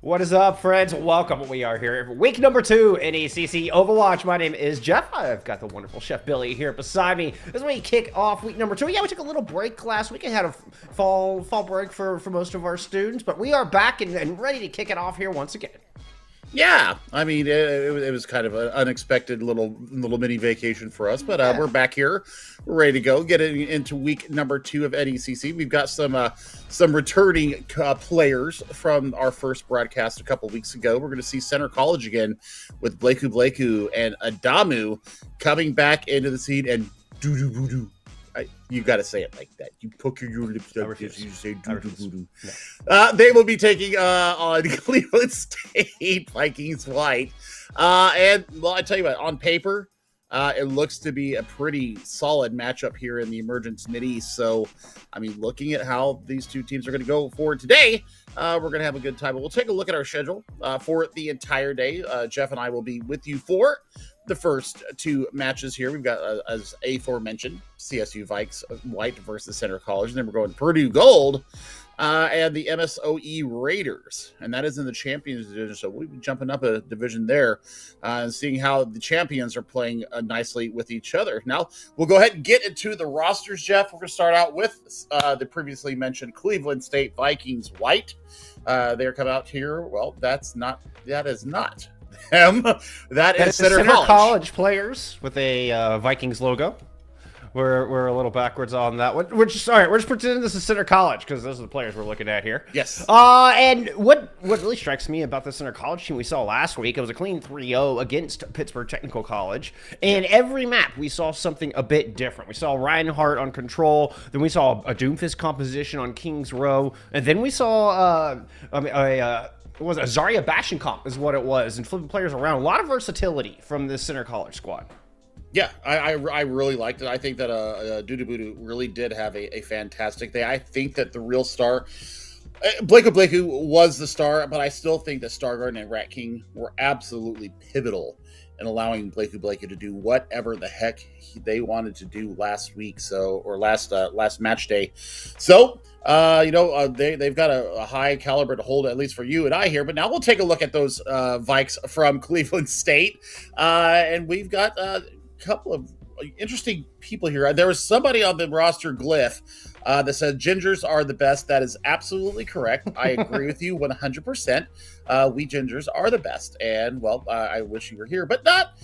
What is up, friends? Welcome. We are here for week number 2 NECC OverWatch. My name is Jeff. I've got the wonderful Chef Billy here beside me as we kick off week number 2. Yeah, we took a little break last week. I had a fall break for most of our students, but we are back and ready to kick it off here once again. Yeah, I mean, it was kind of an unexpected little mini vacation for us, but we're back here. We're ready to go. Getting into week number 2 of NECC. We've got some returning players from our first broadcast a couple weeks ago. We're going to see Center College again with Blakeu and Adamu coming back into the scene, and doo-doo-boo-doo. You got to say it like that. You poke your lips like this. You say doo-doo-doo-doo. No. They will be taking on Cleveland State Vikings White. And, well, I tell you what, on paper, it looks to be a pretty solid matchup here in the Emergence Mid-East. So, I mean, looking at how these two teams are going to go forward today, we're going to have a good time. But we'll take a look at our schedule for the entire day. Jeff and I will be with you for the first 2 matches here. We've got, as aforementioned, CSU Vikes White versus Center College. And then we're going Purdue Gold and the MSOE Raiders. And that is in the Champions Division. So we'll be jumping up a division there and seeing how the champions are playing nicely with each other. Now, we'll go ahead and get into the rosters, Jeff. We're going to start out with the previously mentioned Cleveland State Vikings White. They're coming out here. Well, that is not them. That is Center College players with a Vikings logo. We're a little backwards on that one. We're just pretending this is Center College because those are the players we're looking at here. Yes. And what really strikes me about the Center College team we saw last week, it was a clean 3-0 against Pittsburgh Technical College. And every map we saw something a bit different. We saw Reinhardt on Control, then we saw a Doomfist composition on Kings Row, and then we saw it was a Zarya Bastion comp is what it was, and flipping players around. A lot of versatility from this Center College squad. Yeah, I really liked it. I think that Doo really did have a fantastic day. I think that the real star, Blakeu was the star, but I still think that Stargarden and Rat King were absolutely pivotal in allowing Blakeu to do whatever the heck they wanted to do last week, last match day. So, they've got a high caliber to hold, at least for you and I here. But now we'll take a look at those Vikes from Cleveland State, and we've got a couple of interesting people here. There was somebody on the roster glyph that said gingers are the best. That is absolutely correct. I agree with you 100%. We gingers are the best. And, well, I wish you were here, but not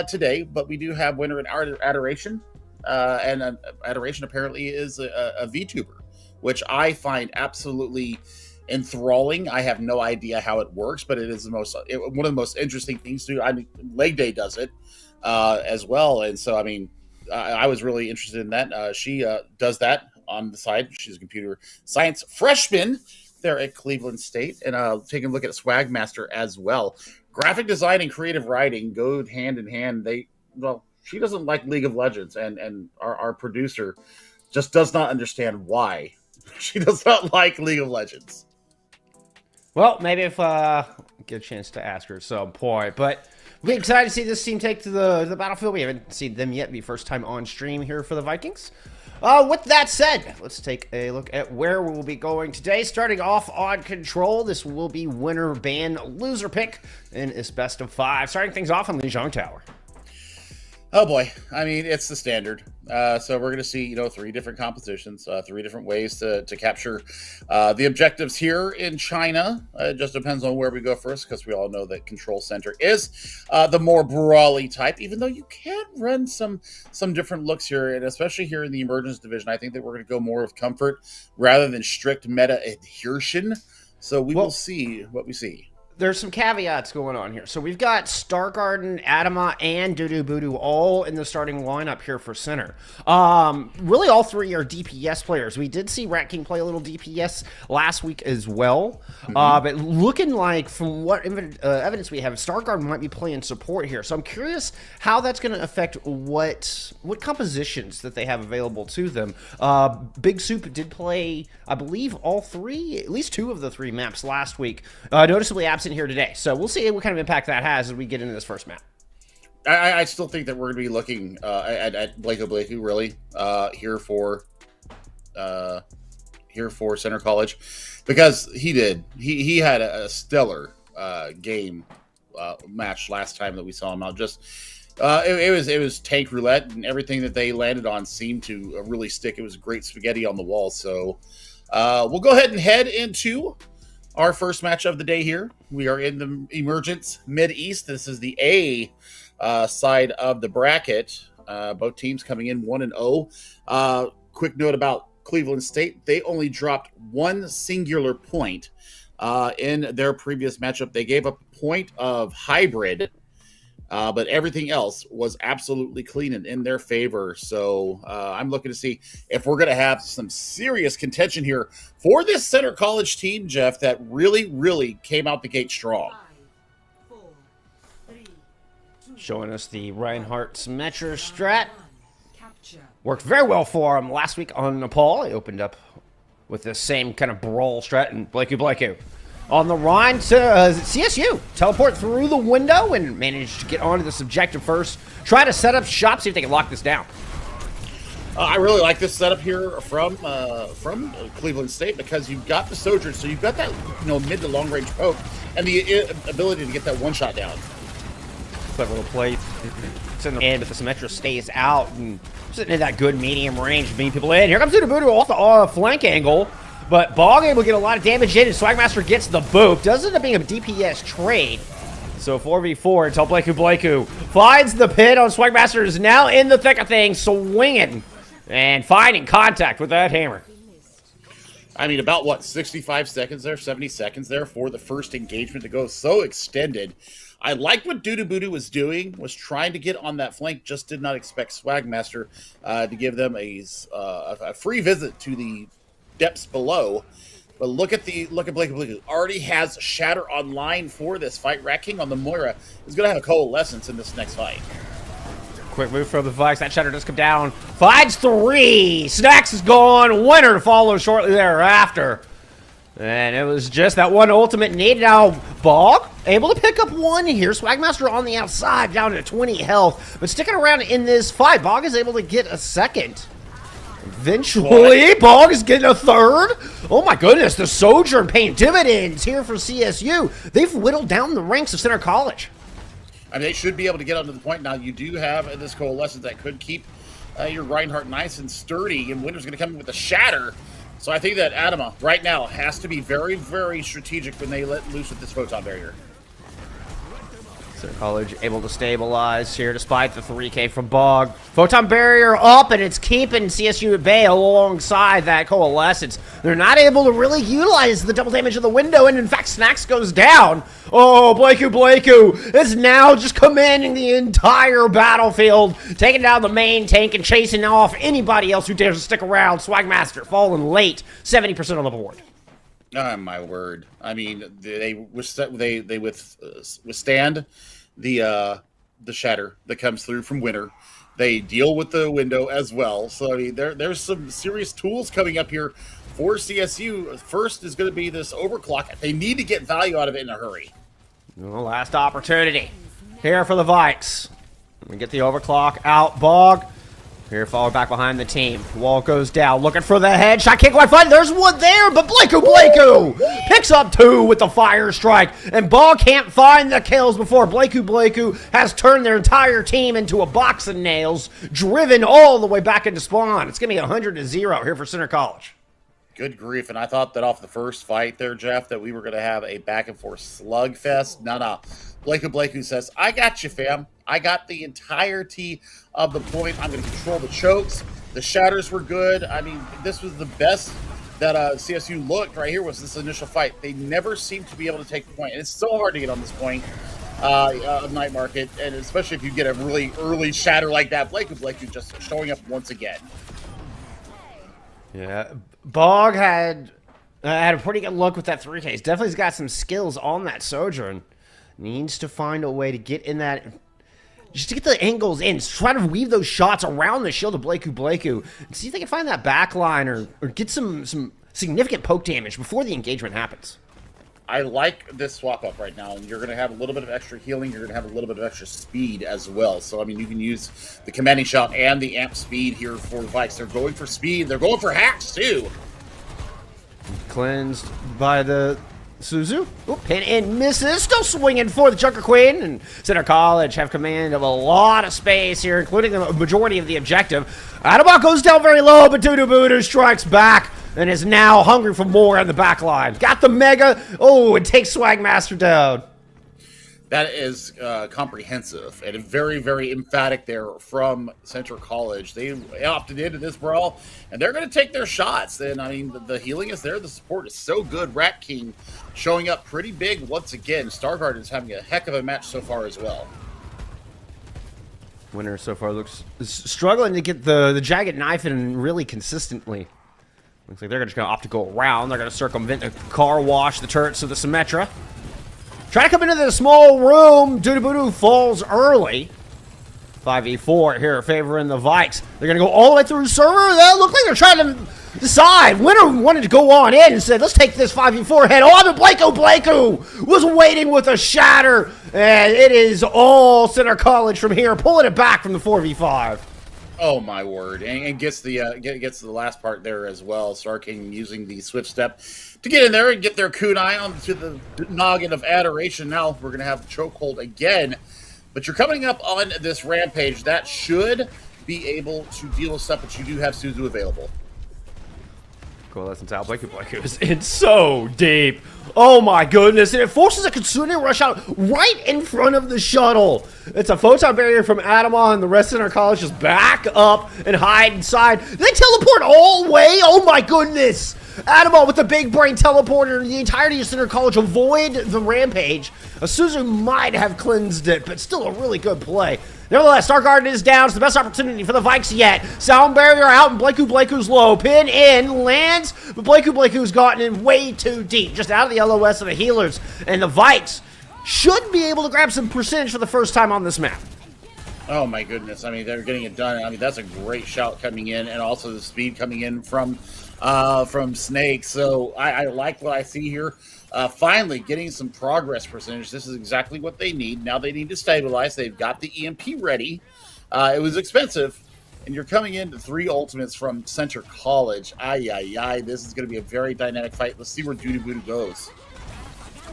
today. But we do have Winter and Adoration. And Adoration apparently is a VTuber, which I find absolutely enthralling. I have no idea how it works, but it is one of the most interesting things to do. I mean, Leg Day does it as well. And so, I mean, I was really interested in that. She does that on the side. She's a computer science freshman there at Cleveland State, and taking a look at Swagmaster as well. Graphic design and creative writing go hand in hand. She doesn't like League of Legends, and our producer just does not understand why she does not like League of Legends. Well, maybe if get a chance to ask her at some point, but we're excited to see this team take to the battlefield. We haven't seen them yet. Be first time on stream here for the Vikings. With that said, let's take a look at where we'll be going today. Starting off on Control, this will be winner, ban, loser pick in this best of 5. Starting things off on Lijiang Tower. Oh boy, I mean, it's the standard. So we're going to see, 3 different compositions, 3 different ways to capture the objectives here in China. It just depends on where we go first, because we all know that Control Center is the more brawly type, even though you can run some different looks here, and especially here in the Emergence Division. I think that we're going to go more with comfort rather than strict meta adhesion. So will see what we see. There's some caveats going on here. So we've got Stargarden, Adama, and Doo all in the starting lineup here for Center. Really, all 3 are DPS players. We did see Rat King play a little DPS last week as well. But looking like, from what evidence we have, Stargarden might be playing support here. So I'm curious how that's going to affect what compositions that they have available to them. Big Soup did play, I believe, all 3, at least 2 of the 3 maps last week. Noticeably absent here today, so we'll see what kind of impact that has as we get into this first map. I still think that we're going to be looking at Blakeu really here for Center College. because he did. He had a stellar game match last time that we saw him out. Just it was tank roulette, and everything that they landed on seemed to really stick. It was great spaghetti on the wall. So we'll go ahead and head into our first match of the day here. We are in the Emergence Mid-East. This is the A side of the bracket. Both teams coming in 1-0. Quick note about Cleveland State. They only dropped one singular point in their previous matchup. They gave up a point of hybrid, but everything else was absolutely clean and in their favor. So I'm looking to see if we're going to have some serious contention here for this Center College team, Jeff, that really, really came out the gate strong. 5, 4, 3, 2, Showing us the Reinhardt's Metro strat. capture. Worked very well for him last week on Nepal. He opened up with the same kind of brawl strat, and Blakey on the Rhine to CSU. Teleport through the window and managed to get onto this objective first. Try to set up shop, see if they can lock this down. I really like this setup here from Cleveland State, because you've got the Sojourn, so you've got that mid to long range poke and the ability to get that one shot down. Clever little play. It's in the end, but the Symmetra stays out and sitting in that good medium range, beating people in. Here comes OW2 off the flank angle, but Bog able to get a lot of damage in, and Swagmaster gets the boop. Does end up being a DPS trade. So 4v4 until Blakey finds the pit on Swagmaster, is now in the thick of things, swinging and finding contact with that hammer. I mean, about what, 65 seconds there, 70 seconds there for the first engagement to go so extended. I liked what OW2 was doing, was trying to get on that flank, just did not expect Swagmaster to give them a free visit to the depths below. But look at Blakey, already has Shatter online for this fight. Rat King on the Moira is going to have a coalescence in this next fight. Quick move from the Vikes. That Shatter does come down. Finds 3. Snacks is gone. Winner to follow shortly thereafter. And it was just that one ultimate need. Now, Bog able to pick up one here. Swagmaster on the outside, down to 20 health. But sticking around in this fight, Bog is able to get a second. Eventually, Bog is getting a third. Oh my goodness, the Sojourn paying dividends here for CSU. They've whittled down the ranks of Center College. I mean, they should be able to get onto the point. Now, you do have this coalescence that could keep your Reinhardt nice and sturdy, and Winter's going to come in with a Shatter. So I think that Adama, right now, has to be very, very strategic when they let loose with this Photon Barrier. Center College able to stabilize here despite the 3K from Bog. Photon Barrier up, and it's keeping CSU at bay alongside that Coalescence. They're not able to really utilize the double damage of the window, and in fact, Snacks goes down. Oh, Blakey is now just commanding the entire battlefield, taking down the main tank and chasing off anybody else who dares to stick around. Swagmaster falling late, 70% on the board. Oh, my word. I mean, they withstand the Shatter that comes through from Winter. They deal with the window as well. So, I mean, there's some serious tools coming up here for CSU. First is going to be this overclock. They need to get value out of it in a hurry. Well, last opportunity here for the Vikes. We get the overclock out. Bog here, followed back behind the team. Wall goes down, looking for the headshot. Can't quite find it. There's one there, but Blakey picks up 2 with the fire strike. And Ball can't find the kills before Blakey has turned their entire team into a box of nails, driven all the way back into spawn. It's going to be 100-0 here for Center College. Good grief. And I thought that off the first fight there, Jeff, that we were going to have a back-and-forth slugfest. No. Blakey says, I got you, fam. I got the entirety of the point. I'm going to control the chokes. The Shatters were good. I mean, this was the best that CSU looked right here was this initial fight. They never seemed to be able to take the point. And it's so hard to get on this point of Night Market, and especially if you get a really early Shatter like that. Blakey just showing up once again. Yeah, Bog had a pretty good look with that 3K. He's definitely got some skills on that Sojourn. Needs to find a way to get in that, just to get the angles in. Try to weave those shots around the shield of Blakey. And see if they can find that back line or get some significant poke damage before the engagement happens. I like this swap up right now, and you're going to have a little bit of extra healing. You're going to have a little bit of extra speed as well. So, I mean, you can use the commanding shot and the amp speed here for the Vikes. They're going for speed. They're going for hacks, too. cleansed by the CSU. Oop, pin and misses. Still swinging for the Junker Queen. And Center College have command of a lot of space here, including the majority of the objective. Adama goes down very low, but OW2 strikes back and is now hungry for more on the back line. Got the Mega. Oh, it takes Swagmaster down. That is comprehensive and very, very emphatic there from Central College. They opted into this brawl, and they're going to take their shots. And, I mean, the healing is there. The support is so good. Rat King showing up pretty big once again. Stargarden is having a heck of a match so far as well. Winner so far looks struggling to get the Jagged Knife in really consistently. Looks like they're just going to opt to go around. They're going to circumvent the car wash, the turrets of the Symmetra. Try to come into the small room. OW2 falls early. 5v4 here favoring the Vikes. They're going to go all the way through server. They look like they're trying to decide. Winner wanted to go on in and said, let's take this 5v4 head on. But Blako was waiting with a shatter. And it is all Center College from here, pulling it back from the 4v5. Oh my word! And gets the gets to the last part there as well. Star King using the swift step to get in there and get their kunai onto the noggin of adoration. Now we're gonna have the chokehold again, but you're coming up on this rampage that should be able to deal with stuff. But you do have CSU available. Coalescence out. Blako is in so deep. Oh my goodness. And it forces a Kitsune rush out right in front of the shuttle. It's a photon barrier from Adama, and the rest of our college just back up and hide inside. They teleport all the way. Oh my goodness. Adama with the big brain teleporter. The entirety of Center College avoid the rampage. CSU might have cleansed it, but still a really good play. Nevertheless, Stargarden is down. It's the best opportunity for the Vikes yet. Sound barrier out, and Blako's low. Pin in, lands, but Blako's gotten in way too deep. Just out of the LOS of the healers. And the Vikes should be able to grab some percentage for the first time on this map. Oh my goodness. I mean, they're getting it done. I mean, that's a great shout coming in, and also the speed coming in from Snake. So I like what I see here. Finally getting some progress percentage. This is exactly what they need. Now they need to stabilize. They've got the EMP ready. It was expensive, and you're coming into 3 ultimates from Center College. Ay, ay, ay. This is going to be a very dynamic fight. Let's see where OW2 goes.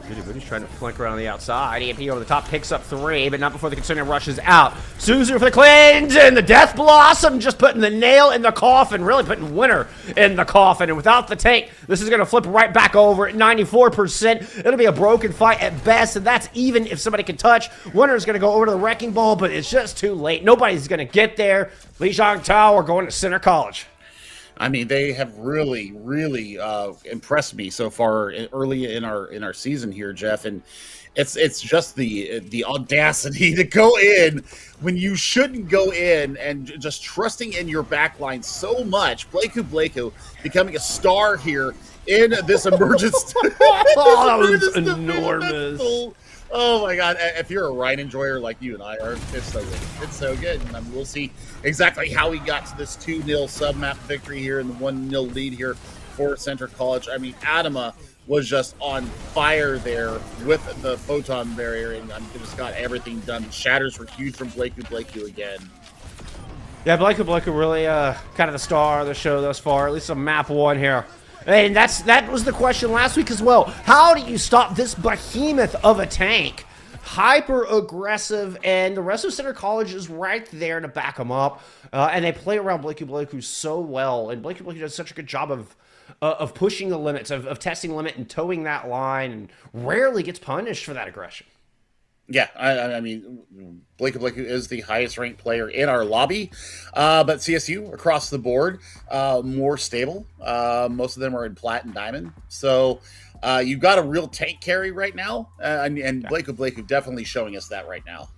OW2's trying to flank around the outside. EMP over the top picks up 3, but not before the Kitsune rushes out. CSU for the cleanse, and the Death Blossom just putting the nail in the coffin, really putting Winner in the coffin. And without the tank, this is going to flip right back over at 94%. It'll be a broken fight at best, and that's even if somebody can touch. Winner's going to go over to the Wrecking Ball, but it's just too late. Nobody's going to get there. Li Zhangtao are going to Center College. I mean, they have really, really impressed me so far early in our season here, Jeff. And it's just the audacity to go in when you shouldn't go in, and just trusting in your backline so much. Blako becoming a star here in this emergence. Oh, that was enormous. Oh my God! If you're a Rhine enjoyer like you and I are, it's so good. It's so good, and we'll see exactly how he got to this 2-0 sub-map victory here and the 1-0 lead here for Center College. I mean, Adama was just on fire there with the photon barrier, and just got everything done. Shatters were huge from Blako again. Yeah, Blako really kind of the star of the show thus far, at least on map 1 here. And that was the question last week as well. How do you stop this behemoth of a tank? Hyper aggressive, and the rest of Center College is right there to back them up. And they play around Blako so well, and Blako does such a good job of pushing the limits, of testing the limit and towing that line, and rarely gets punished for that aggression. Yeah, I mean, Blako is the highest ranked player in our lobby, but CSU across the board, more stable. Most of them are in plat and diamond. So you've got a real tank carry right now, and Blako definitely showing us that right now.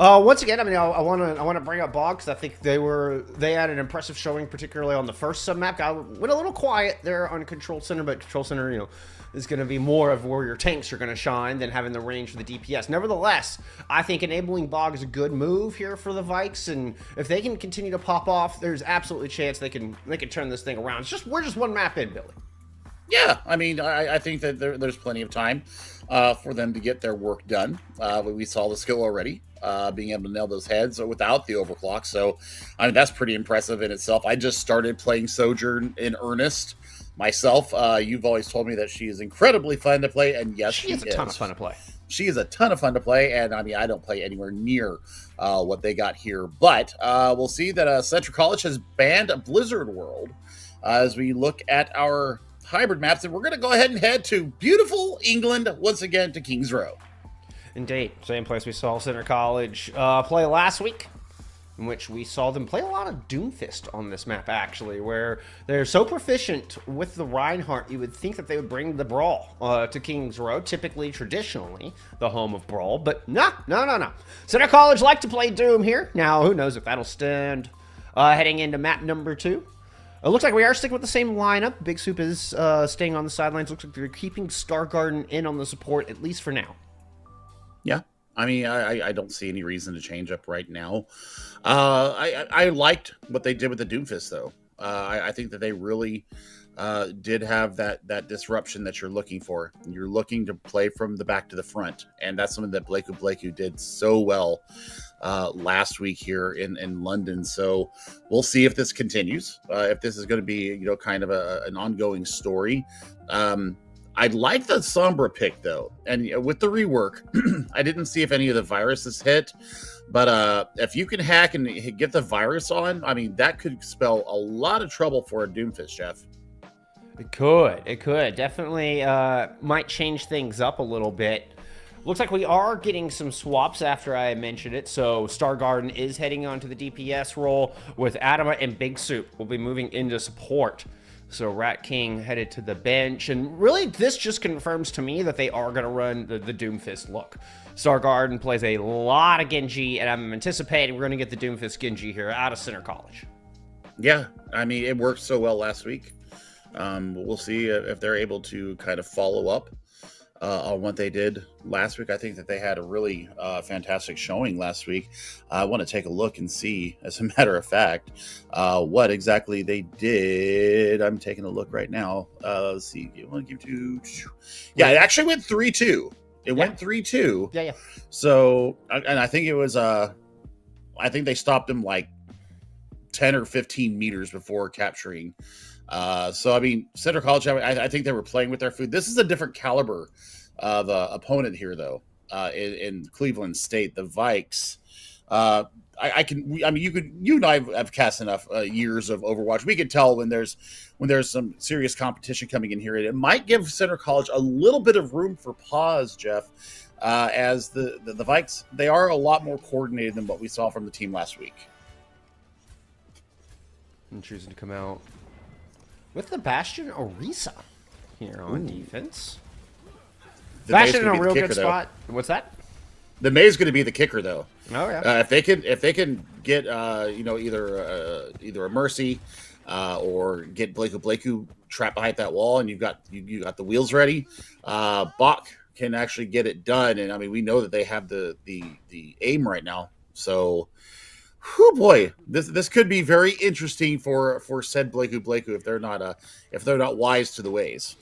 Once again, I mean, I want to bring up Bog, because I think they had an impressive showing, particularly on the first sub map. I went a little quiet there on Control Center, but Control Center, is going to be more of where your tanks are going to shine than having the range for the DPS. Nevertheless, I think enabling Bog is a good move here for the Vikes, and if they can continue to pop off, there's absolutely a chance they can turn this thing around. We're just one map in, Billy. Yeah, I mean, I think that there's plenty of time for them to get their work done. We saw the skill already, being able to nail those heads without the overclock. So, I mean, that's pretty impressive in itself. I just started playing Sojourn in earnest myself. You've always told me that she is incredibly fun to play, and yes, She is a ton of fun to play. She is a ton of fun to play, and I mean, I don't play anywhere near what they got here. But we'll see that Central College has banned Blizzard World as we look at our hybrid maps, and we're going to go ahead and head to beautiful England once again to Kings Row. Indeed. Same place we saw Center College play last week, in which we saw them play a lot of Doomfist on this map, actually, where they're so proficient with the Reinhardt, you would think that they would bring the Brawl to Kings Row, typically, traditionally, the home of Brawl, but no. Center College like to play Doom here. Now, who knows if that'll stand heading into map number 2. It looks like we are sticking with the same lineup. Big Soup is staying on the sidelines. Looks like they're keeping Star Garden in on the support, at least for now. Yeah. I mean, I don't see any reason to change up right now. I liked what they did with the Doomfist, though. I think that they really did have that disruption that you're looking for. You're looking to play from the back to the front, and that's something that Blakeu did so well last week here in London. So we'll see if this continues, if this is going to be, kind of an ongoing story. I like the Sombra pick, though, and with the rework, I didn't see if any of the viruses hit, but if you can hack and get the virus on, I mean, that could spell a lot of trouble for a Doomfist, Jeff. It could. Definitely might change things up a little bit. Looks like we are getting some swaps after I mentioned it. So Star Garden is heading on to the DPS role with Adama and Big Soup. We'll be moving into support. So Rat King headed to the bench. And really, this just confirms to me that they are going to run the Doomfist look. Star Garden plays a lot of Genji, and I'm anticipating we're going to get the Doomfist Genji here out of Center College. Yeah, I mean, it worked so well last week. We'll see if they're able to kind of follow up on what they did last week. I think that they had a really fantastic showing last week. I want to take a look and see, as a matter of fact, what exactly they did. I'm taking a look right now. Let's see. Yeah, it actually went 3-2. It went 3-2. Yeah. So, and I think it was, I think they stopped him like 10 or 15 meters before capturing. So, I mean, Center College, I think they were playing with their food. This is a different caliber of opponent here, though, in Cleveland State, the Vikes. You and I have cast enough years of Overwatch. We can tell when there's some serious competition coming in here. It might give Center College a little bit of room for pause, Jeff, as the Vikes, they are a lot more coordinated than what we saw from the team last week. I'm choosing to come out with the Bastion Orisa here on defense. Bastion in a real good spot. What's that? The May's going to be the kicker, though. Oh yeah. If they can get either a Mercy or get Blakeu trapped behind that wall, and you got the wheels ready, Bach can actually get it done. And I mean, we know that they have the aim right now, so. Oh boy, this could be very interesting for said Blakeu if they're not wise to the ways.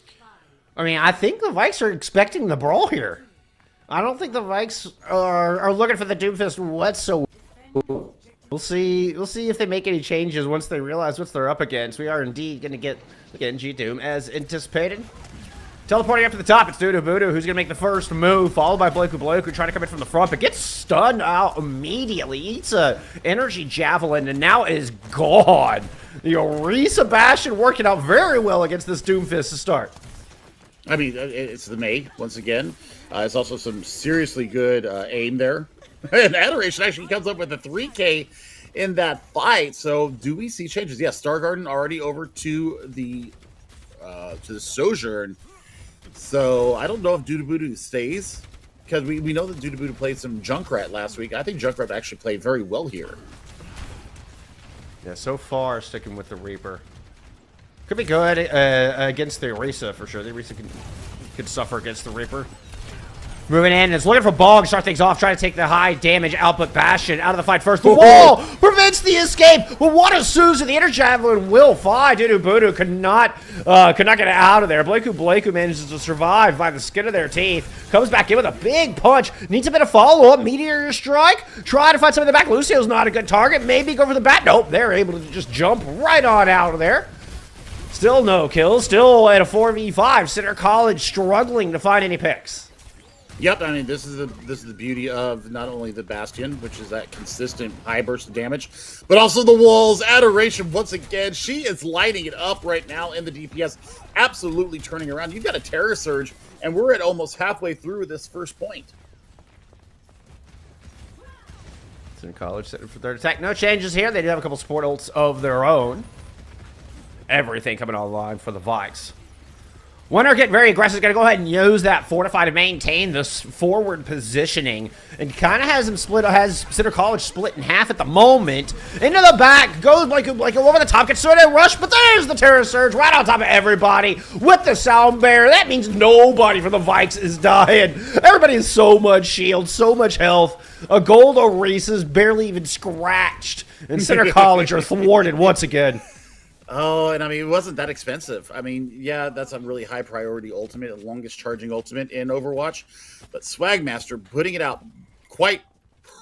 I mean, I think the Vikes are expecting the brawl here. I don't think the Vikes are looking for the Doomfist whatsoever. We'll see if they make any changes once they realize what they're up against. We are indeed going to get Genji Doom as anticipated. Teleporting up to the top, it's Dudu Budu who's going to make the first move, followed by Blakeu trying to come in from the front, but gets stunned out immediately. Eats a energy javelin, and now is gone. The Orisa Bastion working out very well against this Doomfist to start. I mean, it's the May, once again. It's also some seriously good aim there. And Adoration actually comes up with a 3K in that fight. So do we see changes? Yes, Star Garden already over to the Sojourn. So I don't know if Dudu Budu stays, because we know that Dudu Budu played some Junkrat last week. I think Junkrat actually played very well here. Yeah, so far sticking with the Reaper. Could be good against the Orisa for sure. The Orisa could suffer against the Reaper. Moving in, is looking for Bog, start things off, trying to take the high damage output Bastion out of the fight first. The wall prevents the escape. But what a Susan, the Inner Javelin will fly. Dudu Budu could not get out of there. Blakeu manages to survive by the skin of their teeth. Comes back in with a big punch. Needs a bit of follow-up. Meteor Strike. Try to find something in the back. Lucio's not a good target. Maybe go for the bat. Nope, they're able to just jump right on out of there. Still no kills. Still at a 4v5. Center College struggling to find any picks. Yep, I mean this is the beauty of not only the Bastion, which is that consistent high burst of damage, but also the walls. Adoration once again, she is lighting it up right now in the DPS, absolutely turning around. You've got a Terror Surge, and we're at almost halfway through this first point. Center College setting for third attack. No changes here. They do have a couple support ults of their own. Everything coming online for the Vikes. Winner getting very aggressive. Going to go ahead and use that Fortify to maintain this forward positioning. And kind of has him split, has Center College split in half at the moment. Into the back. Goes like over the top. Gets started rush. But there's the Terror Surge right on top of everybody. With the Sound Bear. That means nobody for the Vikes is dying. Everybody has so much shield. So much health. A gold Oresis barely even scratched. And Center College are thwarted once again. Oh, and I mean, it wasn't that expensive. I mean, yeah, that's a really high priority ultimate, the longest charging ultimate in Overwatch. But Swagmaster putting it out quite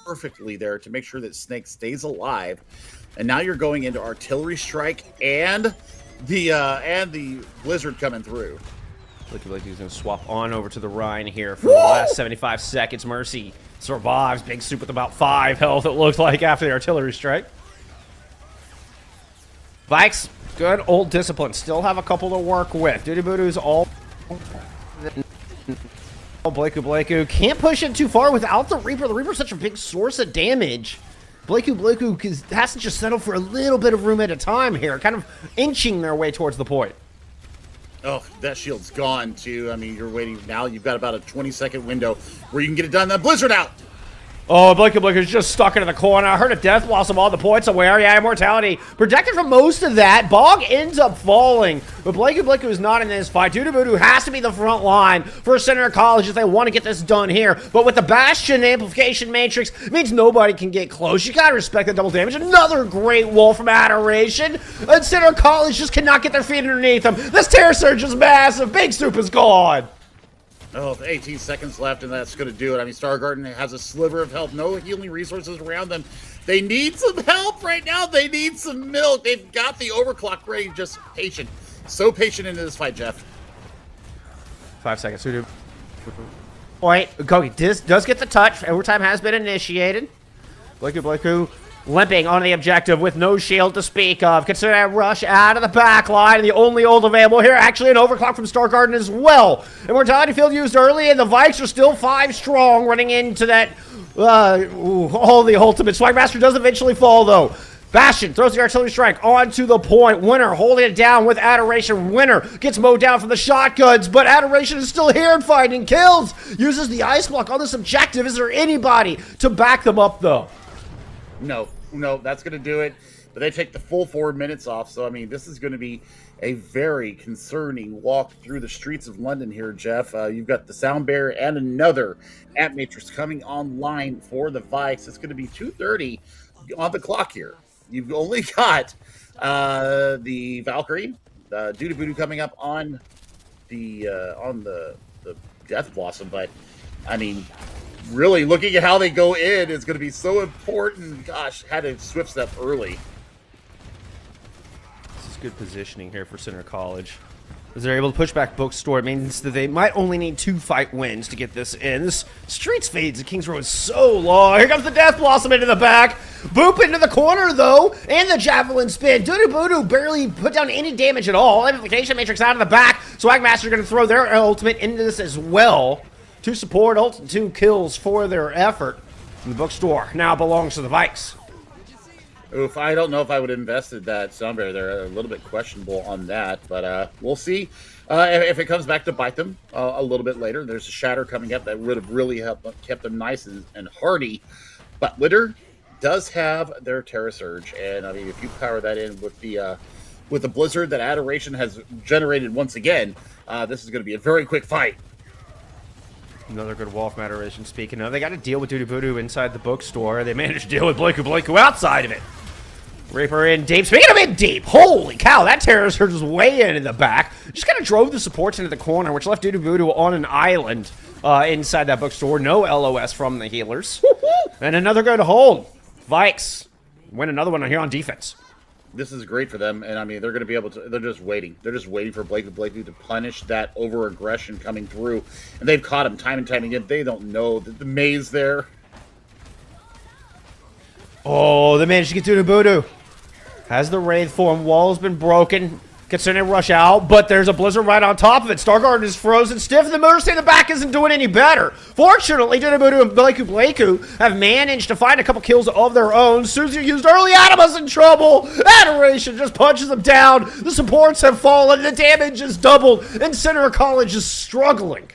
perfectly there to make sure that Snake stays alive. And now you're going into Artillery Strike and the Blizzard coming through. Looks like he's going to swap on over to the Rhine here for the last 75 seconds. Mercy survives. Big Soup with about 5 health, it looked like, after the Artillery Strike. Vikes, good old discipline. Still have a couple to work with. Voodoo's all... Blakeu can't push it too far without the Reaper. The Reaper's such a big source of damage. Blakeu has to just settle for a little bit of room at a time here, kind of inching their way towards the point. Oh, that shield's gone too. I mean, you're waiting now. You've got about a 20-second window where you can get it done. That Blizzard out. Oh, Blakeu's just stuck into the corner. I heard a Death Blossom, all the points aware. Yeah, Immortality. Protected from most of that. Bog ends up falling. But Blakeu is not in this fight. Voodoo has to be the front line for Center College if they want to get this done here. But with the Bastion Amplification Matrix, it means nobody can get close. You gotta respect the double damage. Another great wall from Adoration. And Center College just cannot get their feet underneath them. This Terror Surge is massive. Big Soup is gone. Oh, 18 seconds left, and that's going to do it. I mean, Stargarden has a sliver of health, no healing resources around them. They need some help right now. They need some milk. They've got the overclock ready, just patient. So patient into this fight, Jeff. 5 seconds. Point. Kogi does get the touch. Overtime has been initiated. Blakeu limping on the objective with no shield to speak of. Consider that rush out of the back line. The only ult available here. Actually, an overclock from Stargarden as well. Immortality Field used early, and the Vikes are still 5 strong running into that. All the ultimate. Swagmaster does eventually fall, though. Bastion throws the Artillery Strike onto the point. Winner holding it down with Adoration. Winner gets mowed down from the shotguns, but Adoration is still here and finding kills. Uses the Ice Block on this objective. Is there anybody to back them up, though? No, that's going to do it. But they take the full 4 minutes off. So, I mean, this is going to be a very concerning walk through the streets of London here, Jeff. You've got the Sound Bear and another Amp Matrix coming online for the Vikes. It's going to be 2:30 on the clock here. You've only got the Valkyrie, Voodoo coming up on the Death Blossom. But, I mean, really looking at how they go in is going to be so important. Gosh, had a swift step early. This is good positioning here for Center College. As they're able to push back Bookstore, it means that they might only need 2 fight wins to get this in. This Streets fades at Kings Row is so long. Here comes the Death Blossom into the back. Boop into the corner, though, and the Javelin Spin. Voodoo barely put down any damage at all. Amplification Matrix out of the back. Swagmaster going to throw their ultimate into this as well. 2 support ult and 2 kills for their effort. And the Bookstore now belongs to the Vikes. Oof, I don't know if I would have invested that Sound Bear. They're a little bit questionable on that, but we'll see if it comes back to bite them a little bit later. There's a Shatter coming up that would have really kept them nice and hardy. But Litter does have their Terror Surge, and I mean, if you power that in with the Blizzard that Adoration has generated once again, this is going to be a very quick fight. Another good wall from Adoration. Speaking of, they got to deal with Voodoo inside the Bookstore. They managed to deal with Blakeu outside of it. Reaper in deep. Speaking of in deep, holy cow, that Terror Surge was way in the back. Just kind of drove the supports into the corner, which left Voodoo on an island inside that Bookstore. No LOS from the healers. And another good hold. Vikes win another one here on defense. This is great for them, and I mean they're going to be able to. They're just waiting. They're just waiting for Blakey to punish that over aggression coming through, and they've caught him time and time again. They don't know that the maze there. Oh, they managed to get to Voodoo. Has the Wraith form. Wall's been broken. Considering rush out, but there's a blizzard right on top of it. Stargarden is frozen stiff, and the Mercy in the back isn't doing any better. Fortunately, Dudu and Blakey have managed to find a couple kills of their own. Susie used early. Adama's in trouble. Adoration just punches them down. The supports have fallen. The damage is doubled, and Center College is struggling.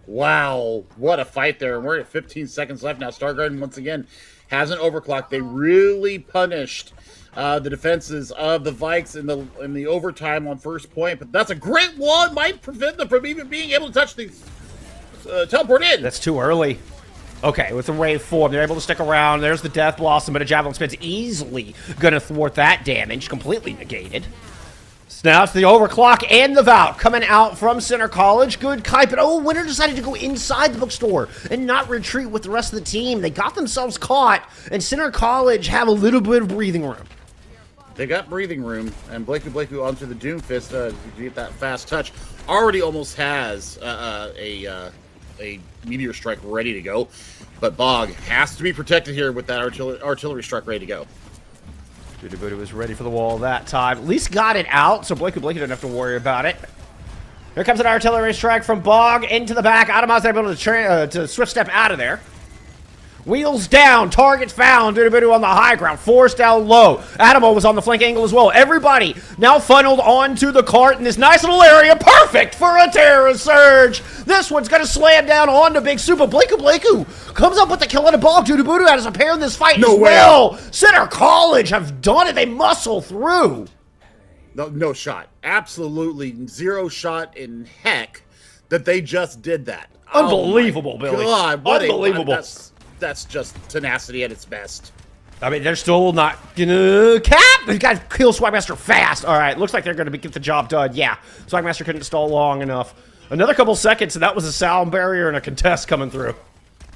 Wow, what a fight there. And we're at 15 seconds left now. Stargarden, once again, hasn't overclocked. They really punished the defenses of the Vikes in the overtime on first point, but that's a great wall. It might prevent them from even being able to touch the teleport in. That's too early. Okay, with the Wave form, they're able to stick around. There's the Death Blossom, but a Javelin Spin's easily going to thwart that damage, completely negated. So now it's the Overclock and the Vout coming out from Center College. Good kite, but oh, Winter decided to go inside the bookstore and not retreat with the rest of the team. They got themselves caught, and Center College have a little bit of breathing room. They got breathing room, and Blakey onto the Doomfist to get that fast touch. Already almost has a Meteor Strike ready to go, but Bog has to be protected here with that artillery strike ready to go. Dudu was ready for the wall that time. At least got it out, so Blakey didn't have to worry about it. Here comes an artillery strike from Bog into the back. Adama's able to swift step out of there. Wheels down, targets found, Dudu on the high ground, forced down low. Adamo was on the flank angle as well. Everybody now funneled onto the cart in this nice little area, perfect for a Terra Surge. This one's gonna slam down onto Big Super. Blakey comes up with the kill on the ball. Dudu has a pair in this fight as well. Center College have done it, they muscle through. No shot, absolutely zero shot in heck that they just did that. Unbelievable, Billy. God, unbelievable. That's just tenacity at its best. I mean, they're still not gonna cap. They got to kill Swagmaster fast. All right, looks like they're gonna get the job done. Yeah, Swagmaster couldn't stall long enough. Another couple seconds, and that was a sound barrier and a contest coming through.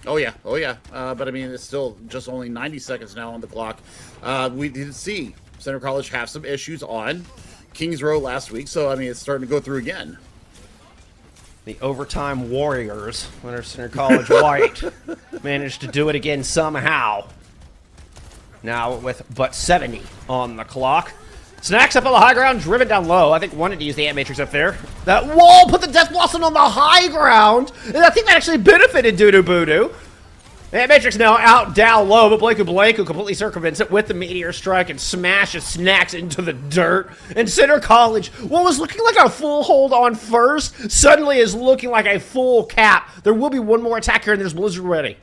Oh yeah. But I mean, it's still just only 90 seconds now on the clock. We did see Center College have some issues on Kings Row last week, so I mean, it's starting to go through again. The Overtime Warriors, Winter Center College White, managed to do it again somehow. Now with but 70 on the clock. Snacks up on the high ground, driven down low. I think wanted to use the Ant Matrix up there. That wall put the Death Blossom on the high ground, and I think that actually benefited Dudu. Ant Matrix now out down low, but Blakey completely circumvents it with the Meteor Strike and smashes Snacks into the dirt. And Center College, what was looking like a full hold on first, suddenly is looking like a full cap. There will be one more attack here, and there's Blizzard ready.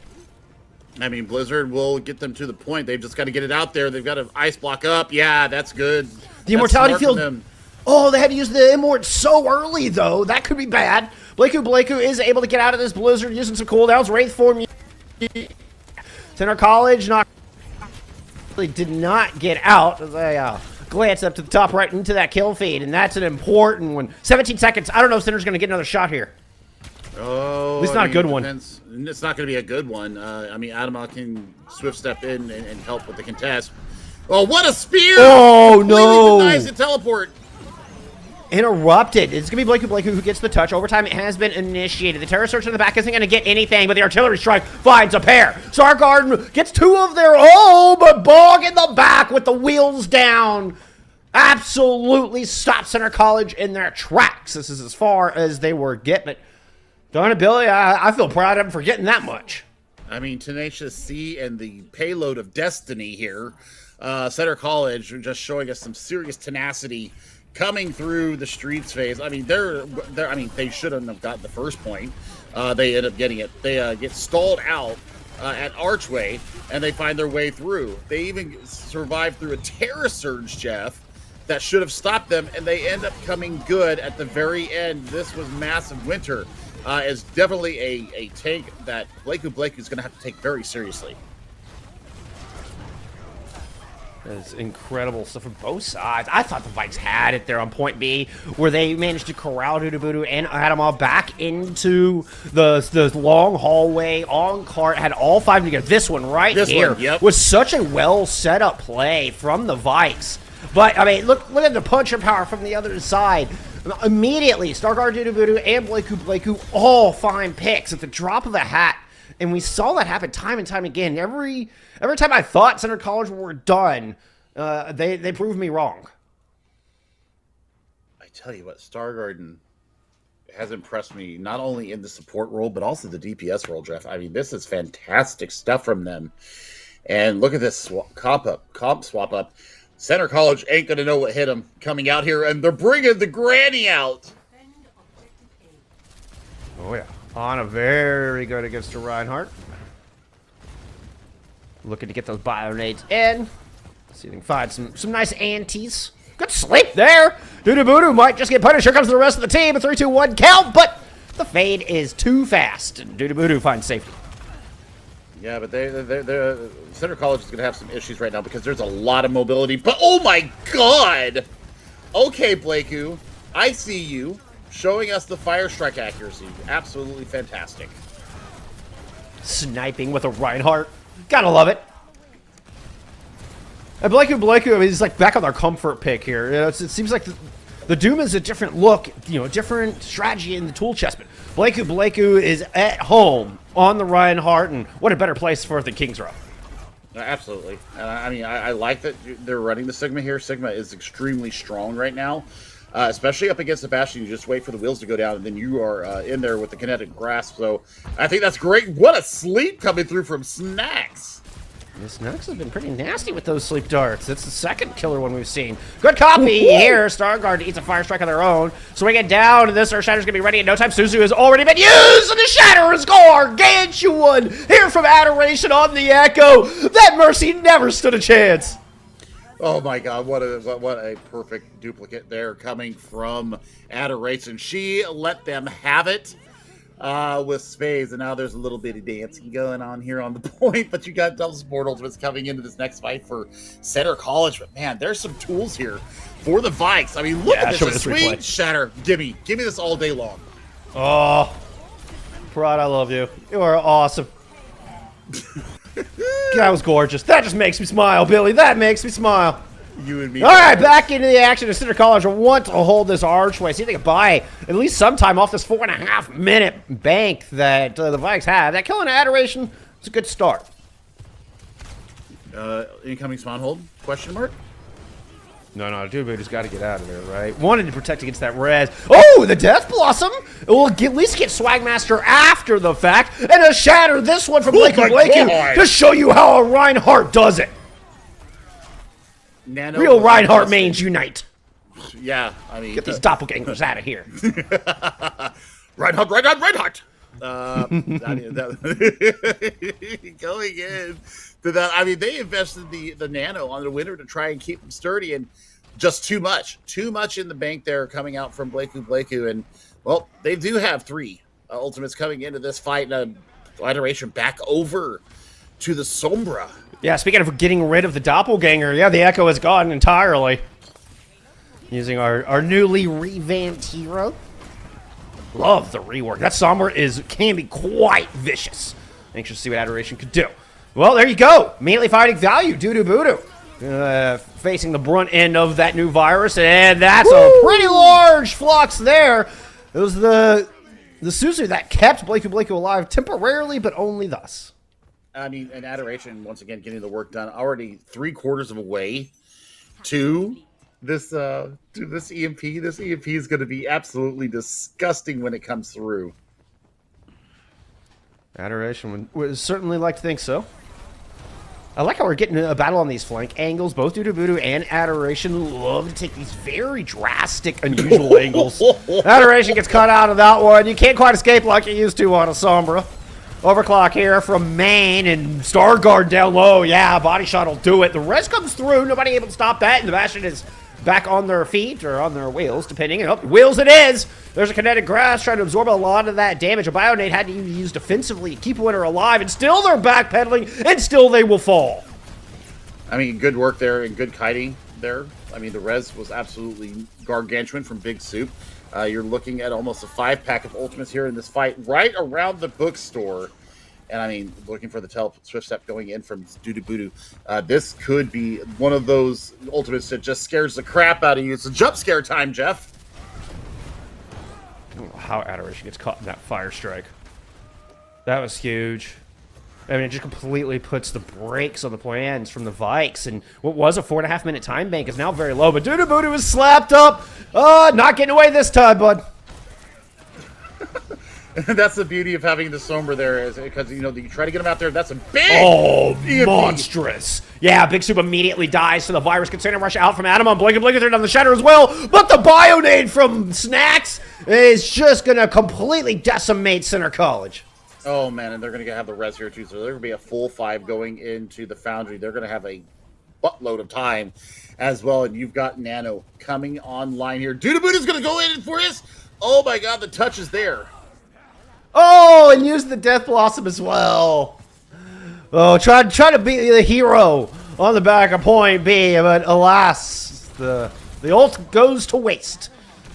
I mean, Blizzard will get them to the point. They've just got to get it out there. They've got to ice block up. Yeah, that's good. The Immortality Field. Oh, they had to use the Immort so early, though. That could be bad. Blakey is able to get out of this Blizzard using some cooldowns. Wraith form. Center College did not get out as I glance up to the top right into that kill feed, and that's an important one. 17 seconds. I don't know if Center's going to get another shot here. Oh, at least not a good one. It's not going to be a good one. I mean, Adama can swift step in and help with the contest. Oh, what a spear! Oh, no! Denies the teleport. Interrupted. It's going to be Blakey who gets the touch. Overtime has been initiated. The Terror Search in the back isn't going to get anything, but the Artillery Strike finds a pair. Stargarden gets two of their own, but Bog in the back with the wheels down. Absolutely stops Center College in their tracks. This is as far as they were getting it. Darn it, Billy, I feel proud of him for getting that much. I mean, Tenacious C and the payload of destiny here. Center College are just showing us some serious tenacity coming through the streets phase. I mean, they shouldn't have gotten the first point. They end up getting it. They get stalled out at Archway, and they find their way through. They even survive through a Terror Surge, Jeff, that should have stopped them, and they end up coming good at the very end. This was massive. Winter is definitely a tank that Blakey is going to have to take very seriously. That's incredible stuff from both sides. I thought the Vikes had it there on point B, where they managed to corral Dudu and Adama back into the long hallway on cart, had all five together. This one right here was such a well set up play from the Vikes. But, I mean, look at the puncher power from the other side. Immediately, Starguard, Dudu and Blakeu all find picks at the drop of a hat. And we saw that happen time and time again. Every time I thought Center College were done, they proved me wrong. I tell you what, Stargarden has impressed me not only in the support role, but also the DPS role, Jeff. I mean, this is fantastic stuff from them. And look at this comp swap up. Center College ain't going to know what hit them coming out here, and they're bringing the granny out. Oh, yeah. Anna very good against the Reinhardt. Looking to get those bio-nades in. See if they can find some nice antes. Good sleep there. Dudu might just get punished. Here comes the rest of the team. A 3-2-1 count, but the fade is too fast. And Dudu finds safety. Yeah, but they're Center College is going to have some issues right now because there's a lot of mobility. But, oh my god! Okay, Blakeu, I see you showing us the fire strike accuracy. Absolutely fantastic. Sniping with a Reinhardt. Gotta love it. And Blakeu, I mean, he's like back on their comfort pick here. You know, it seems like the Doom is a different look, you know, a different strategy in the tool chest. But Blakeu is at home on the Reinhardt, and what a better place for it than King's Row. Absolutely. I mean, I like that they're running the Sigma here. Sigma is extremely strong right now, especially up against the Bastion. You just wait for the wheels to go down, and then you are in there with the kinetic grasp. So I think that's great. What a sleep coming through from Snacks. This Snacks has been pretty nasty with those sleep darts. It's the second killer one we've seen. Good copy here. Starguard eats a fire strike of their own. Swing it down, and this Earthshatter's going to be ready in no time. Suzu has already been used, and the Shatter is gargantuan here from Adoration on the Echo. That Mercy never stood a chance. Oh my god, what a perfect duplicate there coming from Adoration. She let them have it with spades, and now there's a little bit of dancing going on here on the point, but you got double support ultimates coming into this next fight for Center College. But man, there's some tools here for the Vikes. I mean, look at this sweet Shatter. Give me this all day long. Oh, Prod, I love you. You are awesome. That was gorgeous. That just makes me smile, Billy. That makes me smile. You and me. All right, back into the action. The Center College want to hold this archway. See if they can buy at least some time off this 4.5 minute bank that the Vikes have. That killing Adoration is a good start. Incoming spawn hold? Question mark? No, Dubu just got to get out of there, right? Wanted to protect against that res. Oh, the Death Blossom! It will at least get Swagmaster after the fact. And a Shatter this one from Blakeu to show you how a Reinhardt does it. Real Reinhardt mains unite. Yeah, I mean... Get these doppelgangers out of here. Reinhardt! I mean, going in to that, I mean, they invested the nano on the winner to try and keep them sturdy, and just too much in the bank there coming out from Blakeu, and well, they do have 3 ultimates coming into this fight, and Adoration back over to the Sombra. Yeah, speaking of getting rid of the doppelganger, yeah, the Echo is gone entirely. Using our newly revamped hero. Love the rework. That Sombra can be quite vicious. Anxious to see what Adoration could do. Well, there you go. Immediately finding value. Dudu facing the brunt end of that new virus, and that's a pretty large flux there. It was the Suzu that kept Blakeu alive temporarily, but only thus. I mean, and Adoration, once again, getting the work done. Already 3/4 of a way to this EMP. This EMP is going to be absolutely disgusting when it comes through. Adoration would certainly like to think so. I like how we're getting a battle on these flank angles. Both Dudu and Adoration love to take these very drastic, unusual angles. Adoration gets cut out of that one. You can't quite escape like you used to on a Sombra. Overclock here from Main, and Starguard down low. Yeah, body shot will do it. The res comes through. Nobody able to stop that, and the Bastion is back on their feet or on their wheels, depending. And wheels it is. There's a kinetic grasp trying to absorb a lot of that damage. A Bionade had to be used defensively to keep Winter alive, and still they're backpedaling, and still they will fall. I mean, good work there and good kiting there. I mean, the res was absolutely gargantuan from Big Soup. You're looking at almost a 5-pack of ultimates here in this fight right around the bookstore. And I mean, looking for the swift step going in from Dudu. This could be one of those ultimates that just scares the crap out of you. It's a jump scare time, Jeff. I don't know how Adoration gets caught in that fire strike. That was huge. I mean, it just completely puts the brakes on the plans from the Vikes. And what was a 4.5 minute time bank is now very low. But Dudu is slapped up. Not getting away this time, bud. That's the beauty of having the Sombra there, is because you try to get him out there. That's a big EMP. Monstrous. Yeah, Big Soup immediately dies to the virus. Container rush out from Adam on Blink they're down the shatter as well. But the Bionade from Snacks is just gonna completely decimate Center College. Oh man, and they're gonna have the res here too. So they're gonna be a full 5 going into the Foundry. They're gonna have a buttload of time as well. And you've got Nano coming online here. Dudabuda's gonna go in for his. Oh my god, the touch is there. Oh, and use the Death Blossom as well. Oh, try to be the hero on the back of point B, but alas, the ult goes to waste.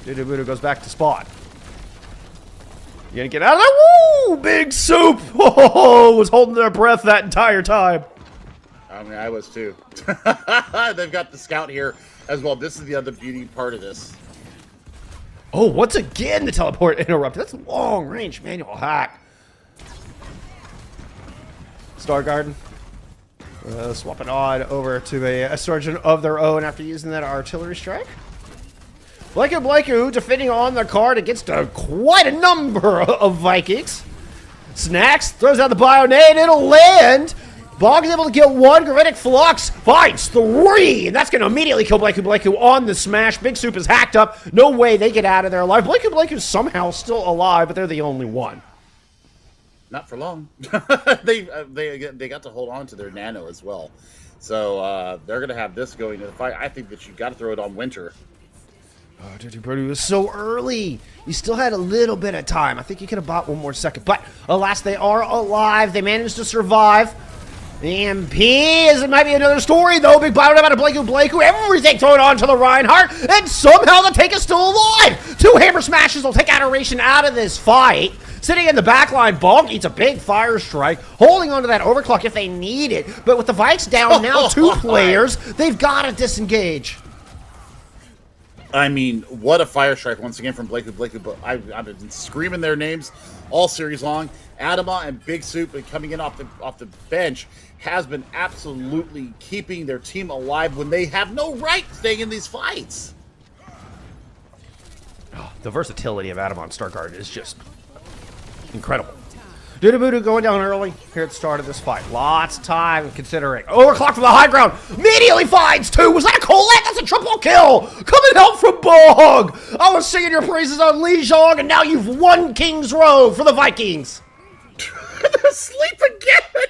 Dudu goes back to spawn. You gonna get out of there? Woo! Big Soup! Oh, was holding their breath that entire time. I mean, I was too. They've got the scout here as well. This is the other beauty part of this. Oh, once again, the teleport interrupted. That's a long-range manual hack. Star Garden. Swapping on over to a Surgeon of their own after using that artillery strike. Blaiku defending on the card against quite a number of Vikings. Snacks throws out the Bionade. It'll land. Bog is able to get 1. Gravitic Flux finds 3. And that's going to immediately kill Blaiku on the smash. Big Soup is hacked up. No way they get out of there alive. Blaiku's somehow still alive, but they're the only one. Not for long. they got to hold on to their Nano as well. So they're going to have this going to the fight. I think that you got to throw it on Winter. Oh, Dudu was so early. You still had a little bit of time. I think you could have bought 1 more second. But alas, they are alive. They managed to survive. EMP is it might be another story though. Big bottom out of Blaiku. Everything thrown onto the Reinhardt, and somehow the tank is still alive. 2 hammer smashes will take Adoration out of this fight. Sitting in the back line, Bonk eats a big fire strike, holding onto that overclock if they need it. But with the Vikes down now 2 players, they've got to disengage. I mean, what a fire strike once again from Blaiku. But I've been screaming their names all series long. Adama and Big Soup coming in off the bench has been absolutely keeping their team alive when they have no right staying in these fights. Oh, the versatility of Adama on Star Guard is just incredible. Dudu going down early here at the start of this fight. Lots of time considering. Overclock from the high ground. Immediately finds 2. Was that a Colette? That's a triple kill. Coming out from Bog. I was singing your praises on Lijiang, and now you've won King's Row for the Vikings. They're asleep again.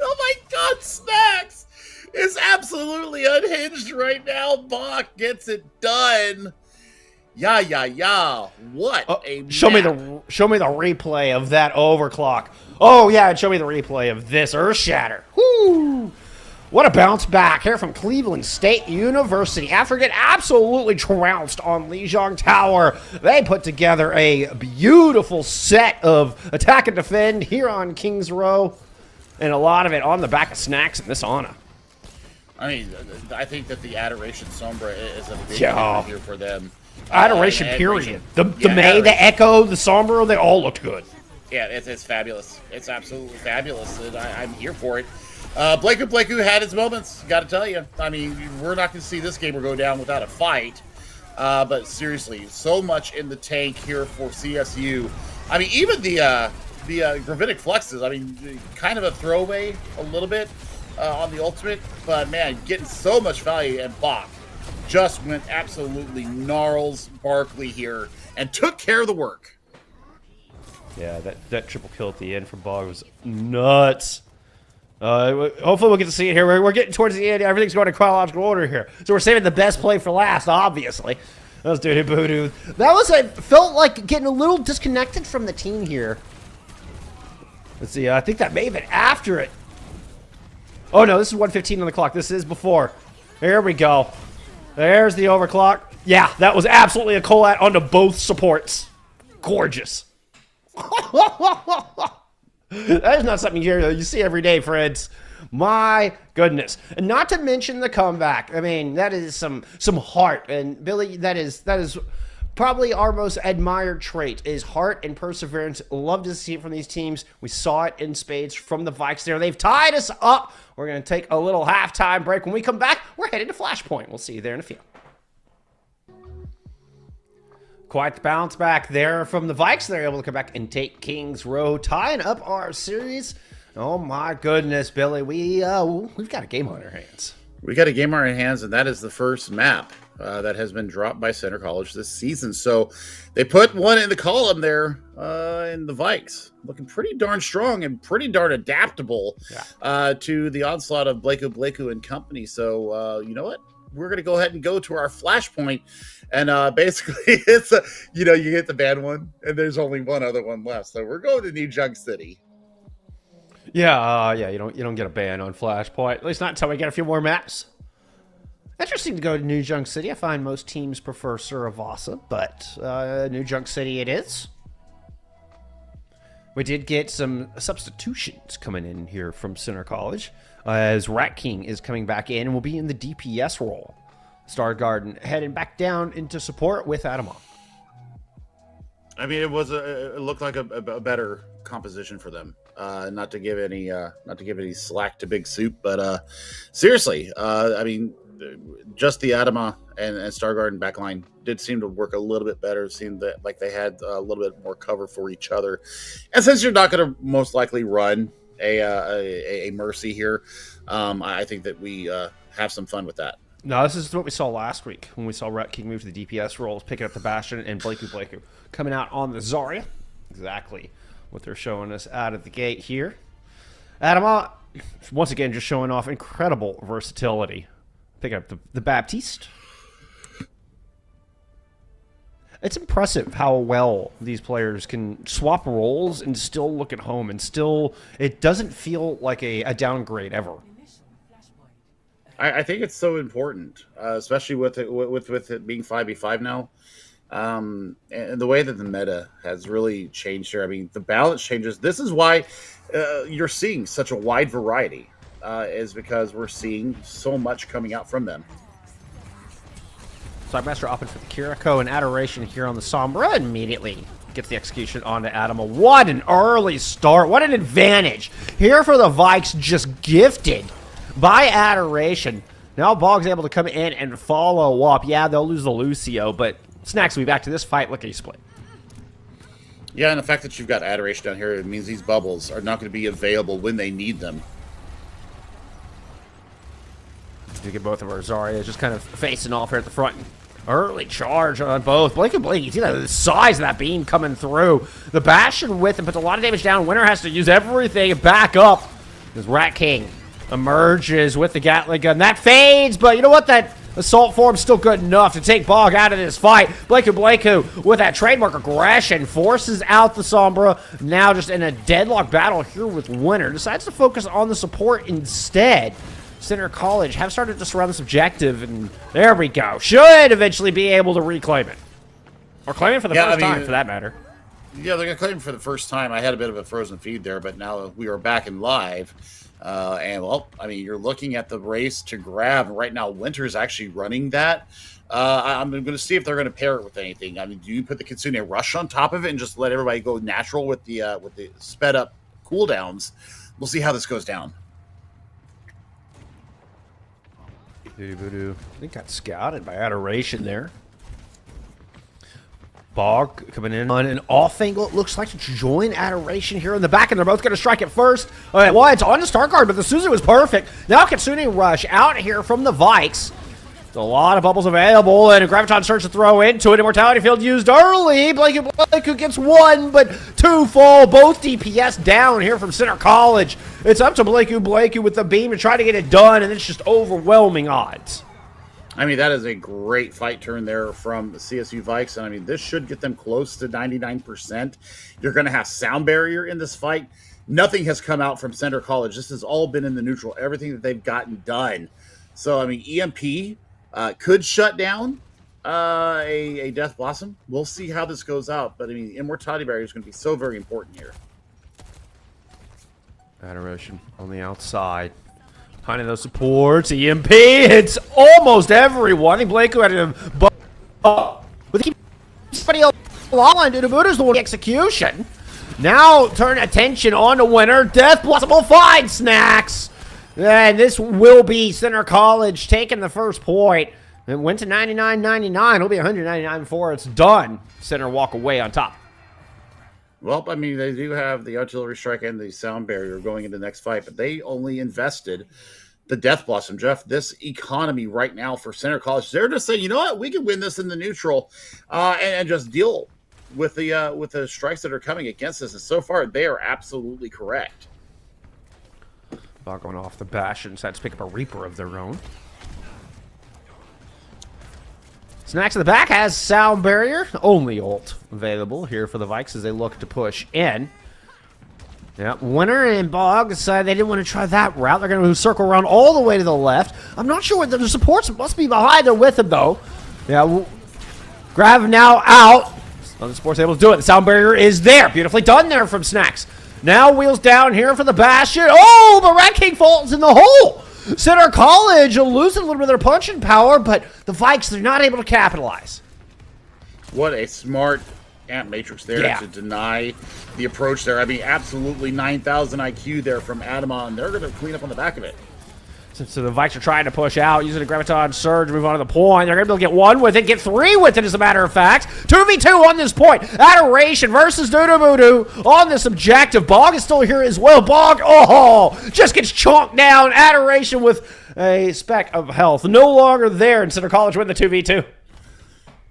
Oh my god, Snacks is absolutely unhinged right now. Bach gets it done. Yeah. What a show me the replay of that overclock. Oh yeah, and show me the replay of this Earth Shatter. Whoo! What a bounce back here from Cleveland State University. After getting absolutely trounced on Lijiang Tower, they put together a beautiful set of attack and defend here on King's Row, and a lot of it on the back of Snacks and this Ana. I mean, I think that the Adoration Sombra is a big Yeah. here for them. Adoration, period. The May, the Echo, the Sombra, they all looked good. Yeah, it's fabulous. It's absolutely fabulous. And I'm here for it. Blaiku had his moments, got to tell you. I mean, we're not going to see this gamer go down without a fight. But seriously, so much in the tank here for CSU. I mean, even the Gravitic Fluxes, I mean, kind of a throwaway a little bit on the ultimate. But, man, getting so much value, and Bach just went absolutely gnarls Barkley here and took care of the work. Yeah, that triple kill at the end from Bog was nuts. Hopefully we'll get to see it here. We're getting towards the end. Everything's going in chronological order here. So we're saving the best play for last, obviously. That was Dudu. That felt like getting a little disconnected from the team here. Let's see, I think that may have been after it. Oh no, this is 1:15 on the clock. This is before. Here we go. There's the overclock. Yeah, that was absolutely a Colette onto both supports. Gorgeous. That is not something you see every day, friends. My goodness. And not to mention the comeback. I mean, that is some heart. And Billy, that is probably our most admired trait is heart and perseverance. Love to see it from these teams. We saw it in spades from the Vikes there. They've tied us up. We're going to take a little halftime break. When we come back, we're headed to Flashpoint. We'll see you there in a few. Quite the bounce back there from the Vikes. They're able to come back and take Kings Row, tying up our series. Oh my goodness, Billy. We've got a game on our hands. We got a game on our hands, and that is the first map that has been dropped by Center College this season. So they put one in the column there in the Vikes. Looking pretty darn strong and pretty darn adaptable to the onslaught of Blakeu and company. So you know what? We're going to go ahead and go to our Flashpoint. And basically, it's you get the bad one, and there's only one other one left. So we're going to New Junk City. Yeah, you don't get a ban on Flashpoint. At least not until we get a few more maps. Interesting to go to New Junk City. I find most teams prefer Suravasa, but New Junk City it is. We did get some substitutions coming in here from Center College, as Rat King is coming back in and will be in the DPS role. Star Garden heading back down into support with Adama. I mean, it looked like a better composition for them. Not to give any slack to Big Soup, but seriously, I mean, just the Adama and Star Garden backline did seem to work a little bit better. It seemed that like they had a little bit more cover for each other. And since you're not going to most likely run a Mercy here, I think that we have some fun with that. No, this is what we saw last week when we saw Rat King move to the DPS roles, picking up the Bastion, and Blakeu coming out on the Zarya. Exactly what they're showing us out of the gate here. Adama, once again, just showing off incredible versatility. Picking up the Baptiste. It's impressive how well these players can swap roles and still look at home, and still, it doesn't feel like a downgrade ever. I think it's so important, especially with it being 5v5 now, and the way that the meta has really changed here. I mean, the balance changes. This is why you're seeing such a wide variety, is because we're seeing so much coming out from them. Slagmaster opting for the Kiriko and Adoration here on the Sombra. Immediately gets the execution onto Adama. What an early start. What an advantage. Here for the Vikes, just gifted by Adoration. Now Bog's able to come in and follow up. Yeah, they'll lose the Lucio, but Snacks will be back to this fight lickety-split. Yeah, and the fact that you've got Adoration down here, it means these bubbles are not going to be available when they need them. You get both of our Zarya just kind of facing off here at the front. Early charge on both. Blake, you see the size of that beam coming through. The Bastion with him puts a lot of damage down. Winner has to use everything back up. As Rat King emerges with the Gatling gun. That fades, but you know what? That assault form's still good enough to take Bog out of this fight. Blakeu with that trademark aggression forces out the Sombra. Now just in a deadlock battle here with Winner. Decides to focus on the support instead. Center College have started to surround this objective, and there we go. Should eventually be able to reclaim it. Or claim it for the first time, for that matter. Yeah, they're going to claim it for the first time. I had a bit of a frozen feed there, but now we are back in live. And, well, I mean, you're looking at the race to grab. Right now, Winter's actually running that. I'm going to see if they're going to pair it with anything. I mean, do you put the Kitsune Rush on top of it and just let everybody go natural with the sped-up cooldowns? We'll see how this goes down. I think got scouted by Adoration there. Bog coming in on an off angle. It looks like to join Adoration here in the back, and they're both going to strike it first. Well, it's on to Starguard, but the Suzu was perfect. Now Kitsune Rush out here from the Vikes. A lot of bubbles available, and a Graviton starts to throw into it. Immortality Field used early. Blakeu gets one, but two fall. Both DPS down here from Center College. It's up to Blakeu with the beam to try to get it done, and it's just overwhelming odds. I mean, that is a great fight turn there from the CSU Vikes, and I mean, this should get them close to 99%. You're going to have sound barrier in this fight. Nothing has come out from Center College. This has all been in the neutral. Everything that they've gotten done. So, I mean, EMP could shut down a Death Blossom. We'll see how this goes out. But, I mean, Immortality Barrier is going to be so very important here. Adoration on the outside. Finding those supports. EMP hits almost everyone. I think Blake had him. But with somebody else online, DoodooBoodoo's the one execution. Now turn attention on the winner. Death Blossom will find Snacks. And this will be Center College taking the first point. It went to 99.99. It'll be 199 before it's done. Center walk away on top. Well, I mean, they do have the artillery strike and the sound barrier going into the next fight, but they only invested the Death Blossom. Jeff, this economy right now for Center College, they're just saying, you know what, we can win this in the neutral and just deal with the strikes that are coming against us. And so far, they are absolutely correct. Ball going off the bash and decides to pick up a Reaper of their own. Snacks in the back has sound barrier. Only ult available here for the Vikes as they look to push in. Yeah, Winner and Bog decided they didn't want to try that route. They're going to circle around all the way to the left. I'm not sure what the supports must be behind or with him, though. Yeah, Grav now out. So the support's able to do it. The sound barrier is there. Beautifully done there from Snacks. Now wheels down here for the Bastion. Oh, the Rat King falls in the hole. Center College losing a little bit of their punching power, but the Vikes, they're not able to capitalize. What a smart Amp Matrix there to deny the approach there. I mean, absolutely 9,000 IQ there from Adama, and they're going to clean up on the back of it. So the Vikes are trying to push out, using a Graviton Surge, move on to the point. They're going to be able to get one with it, get three with it, as a matter of fact. 2v2 on this point. Adoration versus DoodooBoodoo on this objective. Bog is still here as well. Bog, just gets chonked down. Adoration with a speck of health. No longer there, and Center College win the 2v2.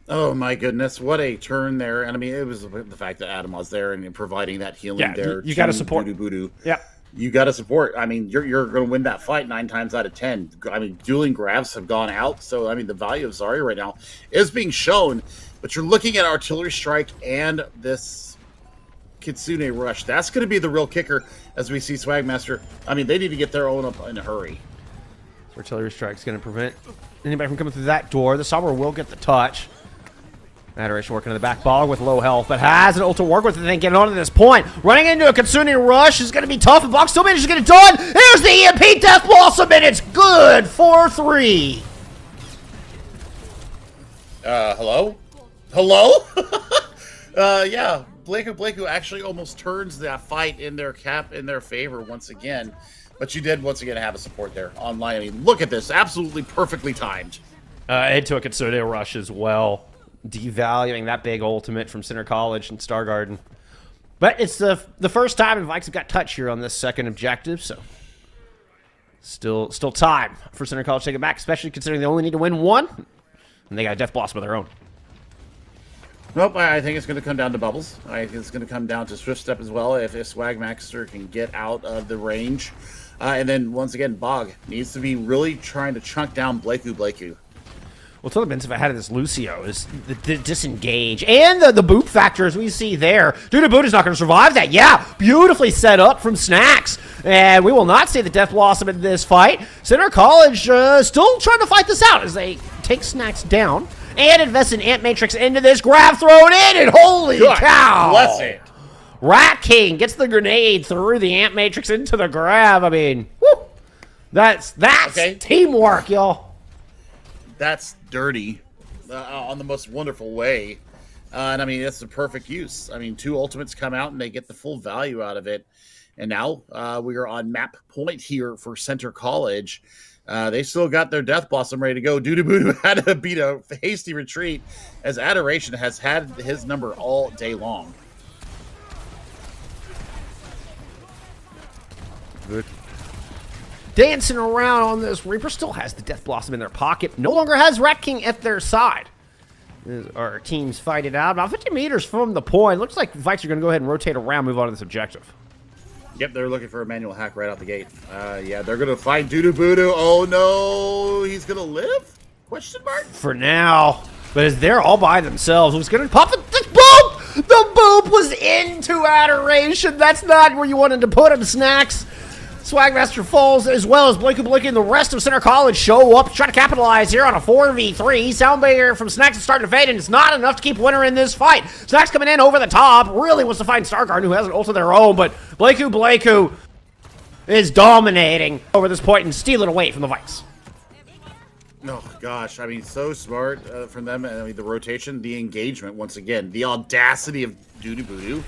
Oh, my goodness. What a turn there. And, I mean, it was the fact that Adam was there and providing that healing there. You got to support. DoodooBoodoo. Yeah. You got to support. I mean, you're going to win that fight 9 times out of 10. I mean, dueling grabs have gone out. So, I mean, the value of Zarya right now is being shown. But you're looking at artillery strike and this Kitsune rush. That's going to be the real kicker as we see Swagmaster. I mean, they need to get their own up in a hurry. Artillery strike's going to prevent anybody from coming through that door. The Somber will get the touch. Adoration working in the back. Bog with low health, but has an ult to work with and then getting on to this point. Running into a Kitsune rush is going to be tough, and Bog still manages to get it done. Here's the EMP Death Blossom, and it's good for 3. Hello? Hello? Yeah, Blakeu actually almost turns that fight in their favor once again. But you did once again have a support there online. I mean, look at this. Absolutely perfectly timed. Into a Kitsune rush as well. Devaluing that big ultimate from Center College and Star Garden. But it's the first time the Vikes have got touch here on this second objective, so still time for Center College to take it back, especially considering they only need to win one, and they got a Death Blossom of their own. Nope, I think it's going to come down to Bubbles. I think it's going to come down to Swift Step as well if Swagmaster can get out of the range. And then, once again, Bog needs to be really trying to chunk down Blakeu. Well, it's only been if I had this Lucio is the disengage and the boop factor as we see there. DoodooBoodoo's not going to survive that. Yeah, beautifully set up from Snacks. And we will not see the Death Blossom in this fight. Center College still trying to fight this out as they take Snacks down and invest an Ant Matrix into this. Grab thrown in, and holy cow! Bless it. Rat King gets the grenade through the Ant Matrix into the grab. I mean, whoo, that's okay. Teamwork, y'all. That's dirty on the most wonderful way. And I mean, that's the perfect use. I mean, 2 ultimates come out and they get the full value out of it. And now we are on map point here for Center College. They still got their Death Blossom ready to go. DoodooBoodoo had to beat a hasty retreat as Adoration has had his number all day long. Good. Dancing around on this. Reaper still has the Death Blossom in their pocket. No longer has Rat King at their side. As our teams fight it out. About 50 meters from the point. Looks like Vikes are going to go ahead and rotate around, move on to this objective. Yep, they're looking for a manual hack right out the gate. Yeah, they're going to find DoodooBoodoo. Oh, no. He's going to live? Question mark? For now. But as they're all by themselves, who's going to pop the boop? The boop was into Adoration. That's not where you wanted to put him, Snacks. Swagmaster falls as well as Blakeu and the rest of Center College show up, try to capitalize here on a 4v3. Sound barrier from Snacks is starting to fade, and it's not enough to keep Winner in this fight. Snacks coming in over the top, really wants to find Stargarden, who has an ult of their own, but Blakeu is dominating over this point and stealing away from the Vikes. Oh gosh, I mean, so smart from them. I mean, the rotation, the engagement, once again, the audacity of Voodoo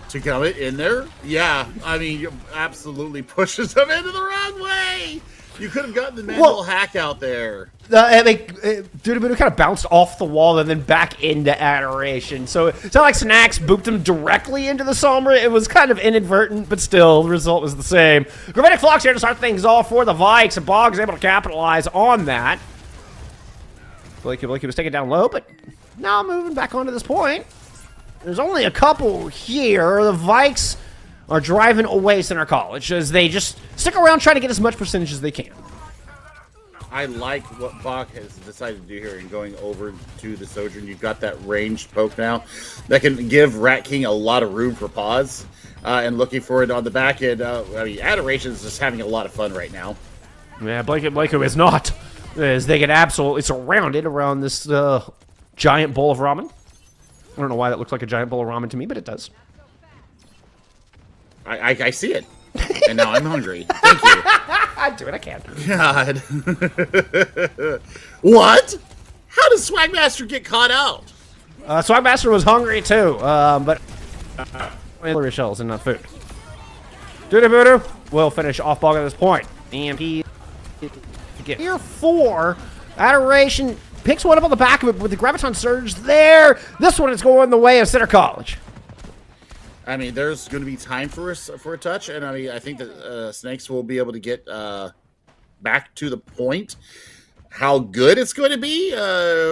to come in there. Yeah, I mean, absolutely pushes them into the wrong way. You could have gotten the manual hack out there. Voodoo kind of bounced off the wall and then back into Adoration. So it's not like Snacks booped him directly into the Sombra. It was kind of inadvertent, but still, the result was the same. Gravitic Flux here to start things off for the Vikes, and Bog's able to capitalize on that. Blakey was taken down low, but now moving back onto this point. There's only a couple here. The Vikes are driving away Center College as they just stick around trying to get as much percentage as they can. I like what Bach has decided to do here in going over to the Sojourn. You've got that ranged poke now that can give Rat King a lot of room for pause and looking for it on the back end. I mean, Adoration is just having a lot of fun right now. Yeah, Blakey is not, as they get absolutely surrounded around this giant bowl of ramen. I don't know why that looks like a giant bowl of ramen to me, but it does. I see it, and now I'm hungry. Thank you. I do it, I can. God. What? How does Swagmaster get caught out? Swagmaster was hungry too, but celery shells and not food. Voodoo will finish off Bog at this point. EMP here 4. Adoration picks one up on the back of it with the Graviton Surge there. This one is going the way of Center College. I mean, there's going to be time for a touch, and I mean, I think that Snakes will be able to get back to the point. How good it's going to be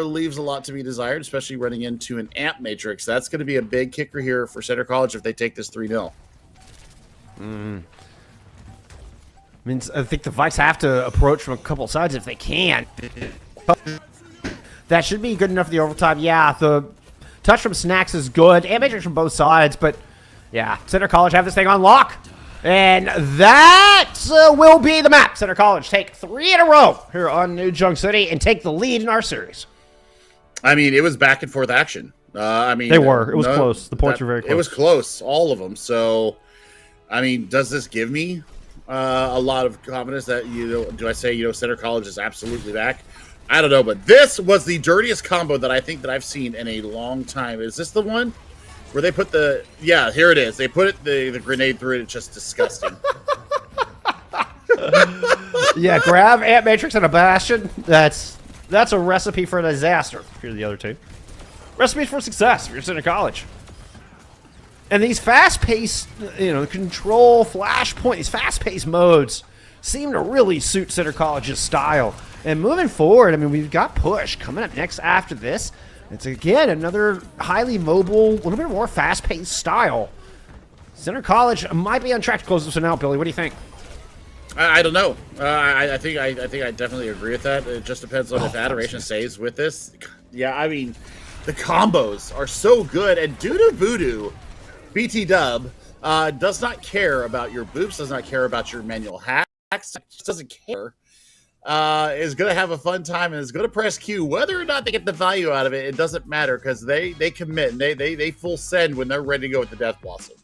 leaves a lot to be desired, especially running into an amp matrix. That's going to be a big kicker here for Center College if they take this 3-0. Means I think the Vikes have to approach from a couple sides if they can. That should be good enough for the overtime. Yeah, the touch from Snacks is good. And matrix from both sides, but yeah, Center College have this thing on lock. And that will be the map. Center College take 3 in a row here on New Junk City and take the lead in our series. I mean, it was back and forth action. I mean, they were. It was close. The points were very close. It was close, all of them. So, I mean, does this give me a lot of confidence that, do I say, Center College is absolutely back? I don't know, but this was the dirtiest combo that I think that I've seen in a long time. Is this the one where they put the... Yeah, here it is. They put the grenade through it. It's just disgusting. Yeah, grab Ant Matrix and a Bastion. That's a recipe for a disaster. Here are the other two. Recipes for success if you're Center College. And these fast-paced, control, flashpoint, these fast-paced modes seem to really suit Center College's style. And moving forward, I mean, we've got Push coming up next after this. It's, again, another highly mobile, a little bit more fast-paced style. Center College might be on track to close this one out, Billy. What do you think? I don't know. I think I definitely agree with that. It just depends on if Adoration stays with this. Yeah, I mean, the combos are so good. And Voodoo, BT Dub, does not care about your boops, does not care about your manual hacks, just doesn't care. Is going to have a fun time and is going to press Q. Whether or not they get the value out of it, it doesn't matter because they commit and they full send when they're ready to go with the Death Blossom.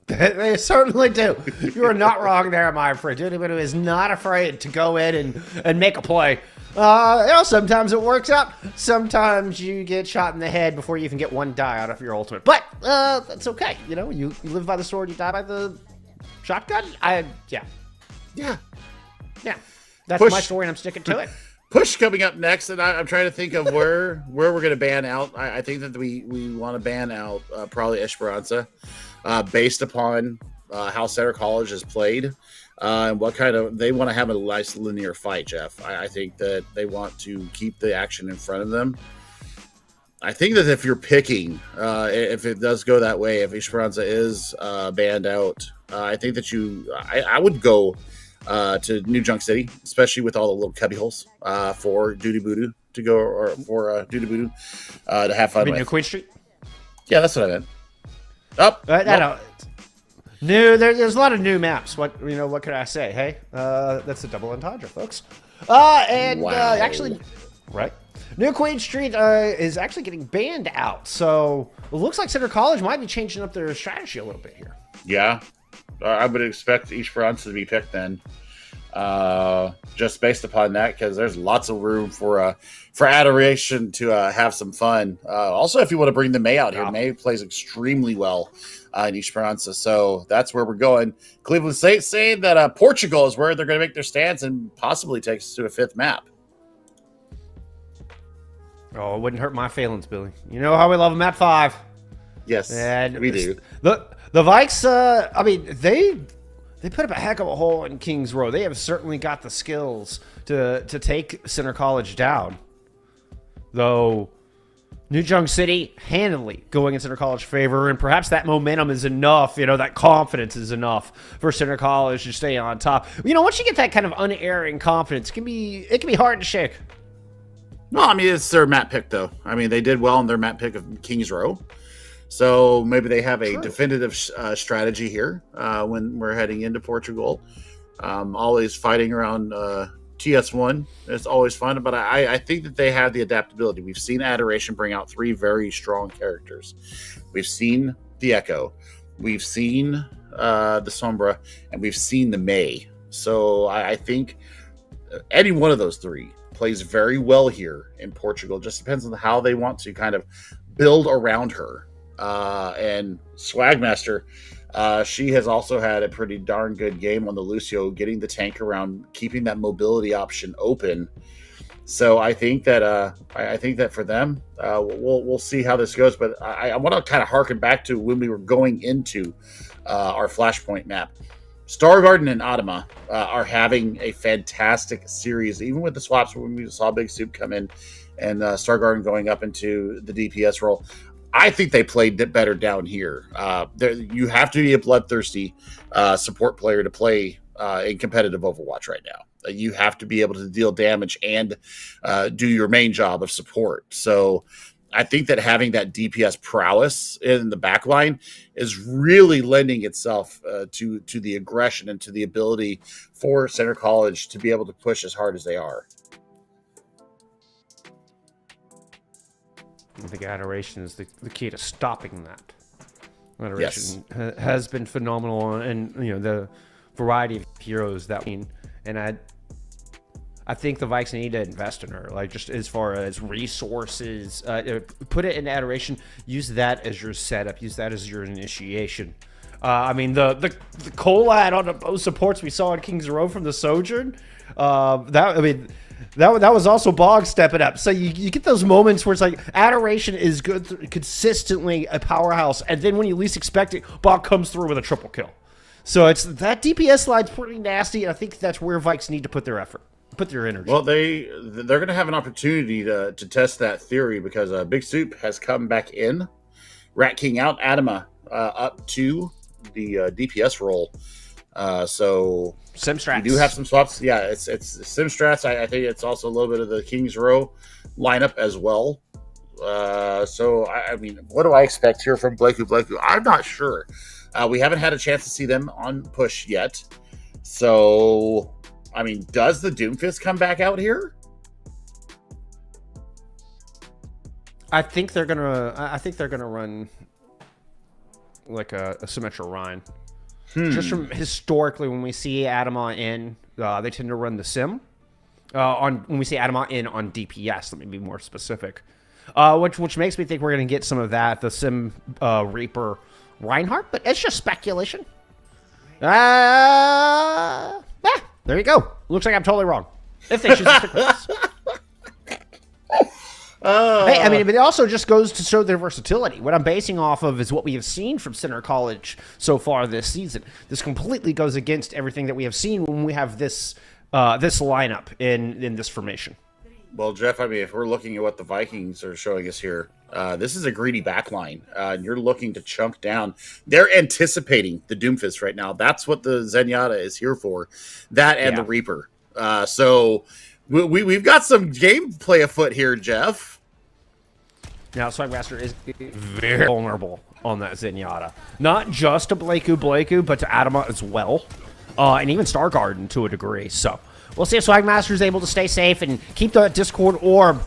They certainly do. You are not wrong there, my friend. Voodoo is not afraid to go in and make a play. Sometimes it works out. Sometimes you get shot in the head before you even get one die out of your ultimate. But that's okay. You live by the sword, you die by the shotgun. Yeah. That's Push. My story, and I'm sticking to it. Push coming up next, and I'm trying to think of where we're going to ban out. I think that we want to ban out probably Esperanza, based upon how Center College is played, and what kind of they want to have a nice linear fight. Jeff, I think that they want to keep the action in front of them. I think that if you're picking, if it does go that way, if Esperanza is banned out, I think that I would go to New Junk City, especially with all the little cubby holes for Voodoo to go, or for Voodoo to have fun with. New Queen Street? Yeah, that's what I meant. Up. There's a lot of new maps. What can I say? Hey, that's a double entendre, folks. Actually, right. New Queen Street is actually getting banned out, so it looks like Center College might be changing up their strategy a little bit here. Yeah. I would expect Esperanza to be picked then. Just based upon that, because there's lots of room for Adoration to have some fun. Also, if you want to bring the May out here, May plays extremely well in Esperanza, so that's where we're going. Cleveland State saying that Portugal is where they're going to make their stance and possibly take us to a 5th map. Oh, it wouldn't hurt my feelings, Billy. You know how we love them at 5. Yes, and we do. The Vikes, I mean, they put up a heck of a hole in Kings Row. They have certainly got the skills to take Center College down. Though New Junk City handily going in Center College favor, and perhaps that momentum is enough, that confidence is enough for Center College to stay on top. Once you get that kind of unerring confidence, it can be hard to shake. No, I mean, it's their map pick, though. I mean, they did well in their map pick of Kings Row. So maybe they have a definitive strategy here when we're heading into Portugal. Always fighting around TS1. It's always fun, but I think that they have the adaptability. We've seen Adoration bring out 3 very strong characters. We've seen the Echo. We've seen the Sombra, and we've seen the May. So I think any one of those 3 plays very well here in Portugal. Just depends on how they want to kind of build around her. And Swagmaster, she has also had a pretty darn good game on the Lucio, getting the tank around, keeping that mobility option open. So I think that for them, we'll see how this goes. But I want to kind of harken back to when we were going into our Flashpoint map. Star Garden and Adama are having a fantastic series, even with the swaps when we saw Big Soup come in and Star Garden going up into the DPS role. I think they played better down here. You have to be a bloodthirsty support player to play in competitive Overwatch right now. You have to be able to deal damage and do your main job of support. So I think that having that DPS prowess in the backline is really lending itself to the aggression and to the ability for Center College to be able to push as hard as they are. I think Adoration is the key to stopping that. Adoration has been phenomenal, and the variety of heroes that we and I think the Vikes need to invest in her, like just as far as resources. Put it in Adoration. Use that as your setup. Use that as your initiation. I mean, the collab on the supports we saw in Kings Row from the Sojourn. That was also Bog stepping up. So you get those moments where it's like Adoration is good, consistently a powerhouse, and then when you least expect it, Bog comes through with a triple kill. So it's that DPS line's pretty nasty, and I think that's where Vikes need to put their effort, put their energy. Well, they're going to have an opportunity to test that theory because Big Soup has come back in, Rat King out, Adama up to the DPS role. So Sim strats. We do have some swaps. Yeah, it's Sim strats. I think it's also a little bit of the Kings Row lineup as well. So I mean, what do I expect here from Blakeu? I'm not sure. We haven't had a chance to see them on push yet. So I mean, does the Doomfist come back out here? I think they're gonna run like a Symmetra Rhine. Just from historically, when we see Adama in, they tend to run the Sim. When we see Adama in on DPS, let me be more specific. Which makes me think we're going to get some of that, the Sim Reaper Reinhardt, but it's just speculation. There you go. Looks like I'm totally wrong. If they should stick with this. Hey, I mean, but it also just goes to show their versatility. What I'm basing off of is what we have seen from Center College so far this season. This completely goes against everything that we have seen when we have this lineup in this formation. Well, Jeff, I mean, if we're looking at what the Vikings are showing us here, this is a greedy backline. And you're looking to chunk down. They're anticipating the Doomfist right now. That's what the Zenyatta is here for. That and the Reaper. So we've got some gameplay afoot here, Jeff. Now, Swagmaster is very vulnerable on that Zenyatta. Not just to Blakeu, but to Adama as well. And even Star Garden to a degree. So we'll see if Swagmaster is able to stay safe and keep the Discord orb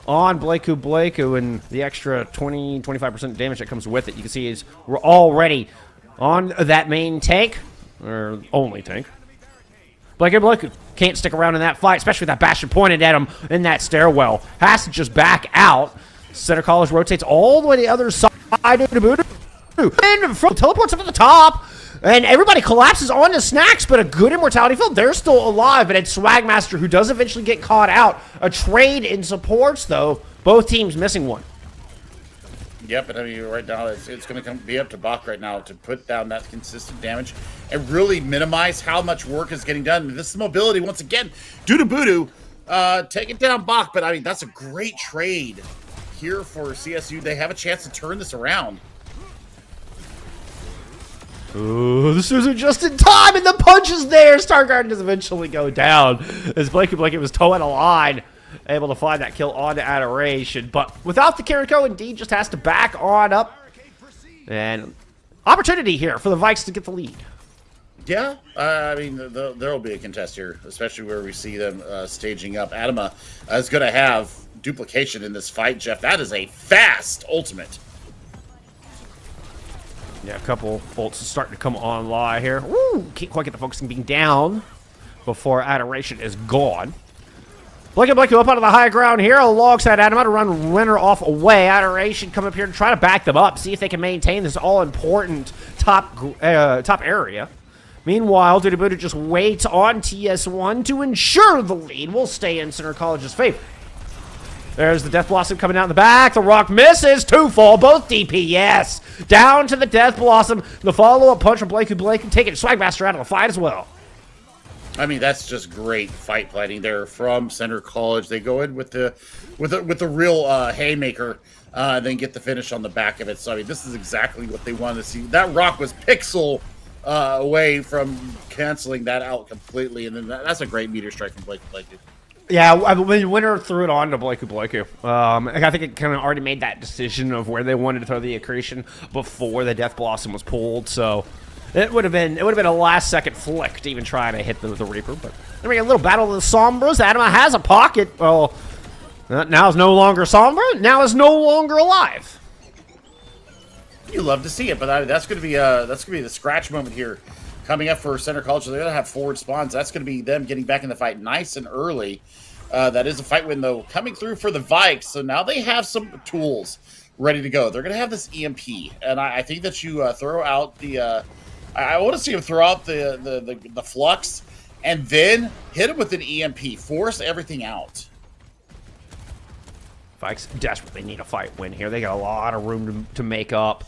on Blakeu and the extra 20-25% damage that comes with it. You can see we're already on that main tank. Or only tank. Blake can't stick around in that fight, especially with that Bastion pointed at him in that stairwell. Has to just back out. Center College rotates all the way to the other side. And from teleports up to the top. And everybody collapses onto Snacks, but a good immortality field. They're still alive, and it's Swagmaster who does eventually get caught out. A trade in supports, though. Both teams missing one. Yep, and I mean, right now, it's going to be up to Bach right now to put down that consistent damage and really minimize how much work is getting done. This is mobility, once again. Doo taking down Bach, but I mean, that's a great trade here for CSU. They have a chance to turn this around. Ooh, this was just in time, and the punch is there. Stargarden does eventually go down as Blakey was towing a line, able to find that kill on Adoration. But without the Kiriko, Indeed just has to back on up. And opportunity here for the Vikes to get the lead. Yeah, I mean, there will be a contest here, especially where we see them staging up. Adama is going to have duplication in this fight, Jeff. That is a fast ultimate. Yeah, a couple bolts starting to come online here. Woo! Can't quite get the focusing being down before Adoration is gone. Blake up out of the high ground here alongside Adama to run winner off away. Adoration come up here to try to back them up, see if they can maintain this all-important top area. Meanwhile, Dudabuda just waits on TS1 to ensure the lead will stay in Center College's favor. There's the Death Blossom coming out in the back. The Rock misses. 2 fall, both DPS. Down to the Death Blossom. The follow-up punch from Blake and taking Swagmaster out of the fight as well. I mean, that's just great fight planning there from Center College. They go in with the real haymaker, then get the finish on the back of it. So I mean, this is exactly what they wanted to see. That Rock was pixel away from canceling that out completely, and then that's a great meteor strike from Blake. Yeah, I mean, Winner threw it on to Blakey. I think it kind of already made that decision of where they wanted to throw the accretion before the Death Blossom was pulled. So it would have been a last second flick to even try to hit the Reaper. But there we go, a little battle of the Sombras. Adama has a pocket. Well, now is no longer Sombra. Now is no longer alive. You love to see it, but that's going to be the scratch moment here. Coming up for Center College, they're going to have forward spawns. That's going to be them getting back in the fight nice and early. That is a fight win, though, coming through for the Vikes. So now they have some tools ready to go. They're going to have this EMP, and I think that you throw out the... I want to see them throw out the Flux, and then hit them with an EMP. Force everything out. Vikes desperately need a fight win here. They got a lot of room to make up.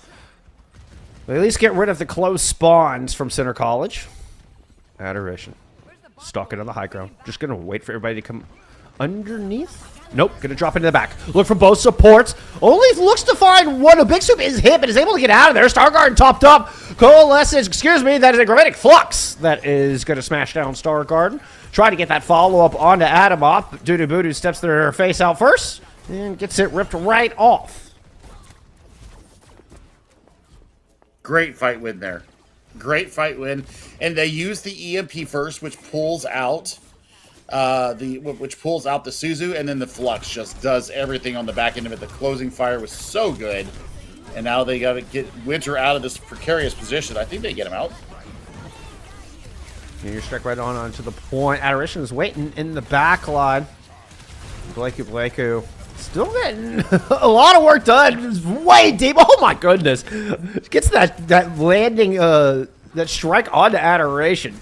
They at least get rid of the close spawns from Center College. Adoration. Stalking on the high ground. Just going to wait for everybody to come underneath. Nope. Going to drop into the back. Look for both supports. Only looks to find one. A Big Soup is hit, but is able to get out of there. Stargarden topped up. Coalescence. Excuse me. That is a Gravitic Flux. That is going to smash down Stargarden. Try to get that follow-up onto Adamov. Dudabudu steps their face out first and gets it ripped right off. Great fight win there. Great fight win. And they use the EMP first, which pulls out the Suzu, and then the Flux just does everything on the back end of it. The closing fire was so good. And now they got to get Winter out of this precarious position. I think they get him out. You're struck right onto the point. Adoration is waiting in the back line. Blakey. Still getting a lot of work done. It's way deep. Oh my goodness. Gets that landing, that strike onto Adoration.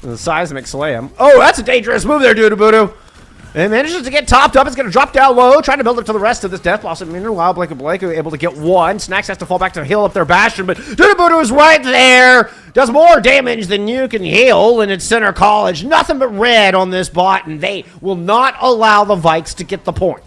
The seismic slam. Oh, that's a dangerous move there, Dudabudu. And manages to get topped up. It's going to drop down low, trying to build up to the rest of this Death Blossom. Meanwhile, Blakey able to get one. Snacks has to fall back to heal up their Bastion, but Dudabudu is right there. Does more damage than you can heal, and it's Center College. Nothing but red on this bot, and they will not allow the Vikes to get the point.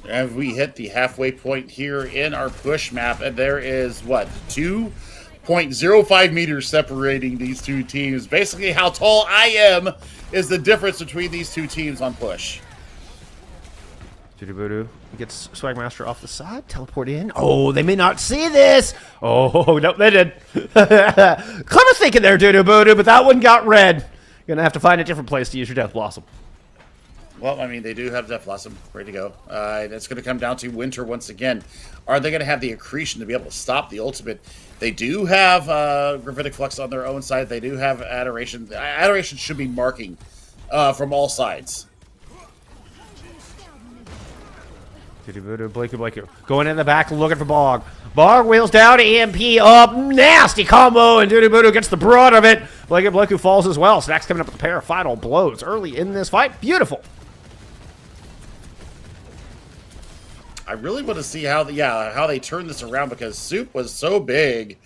And we hit the halfway point here in our push map, and there is, 2.05 meters separating these two teams. Basically, how tall I am is the difference between these two teams on push. Dudabudu gets Swagmaster off the side, teleport in. Oh, they may not see this. Oh, no, they did. Clever thinking there, Dudabudu, but that one got red. You're going to have to find a different place to use your Death Blossom. Well, I mean, they do have Death Blossom ready to go. It's going to come down to Winter once again. Are they going to have the accretion to be able to stop the ultimate? They do have Gravitic Flux on their own side. They do have Adoration. Adoration should be marking from all sides. Blakey. Going in the back, looking for Bog. Bog wheels down, EMP up, nasty combo, and Dudu gets the brunt of it. Blakey falls as well. Snack's coming up with a pair of final blows early in this fight. Beautiful. I really want to see how they turn this around, because Soup was so big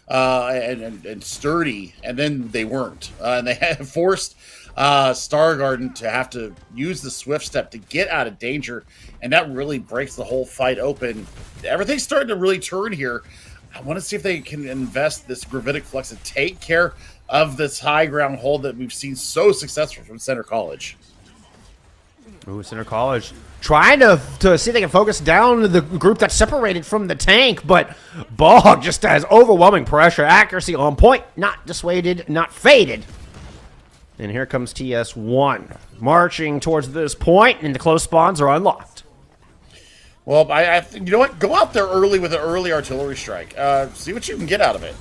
and sturdy, and then they weren't, and they had forced Stargarden to have to use the Swift Step to get out of danger, and that really breaks the whole fight open. Everything's starting to really turn here. I want to see if they can invest this Gravitic Flux and take care of this high ground hold that we've seen so successful from Center College. Ooh, Center College trying to see if they can focus down the group that's separated from the tank, but Bog just has overwhelming pressure. Accuracy on point, not dissuaded, not faded. And here comes TS1 marching towards this point, and the close spawns are unlocked. Well, you know what? Go out there early with an early artillery strike. See what you can get out of it.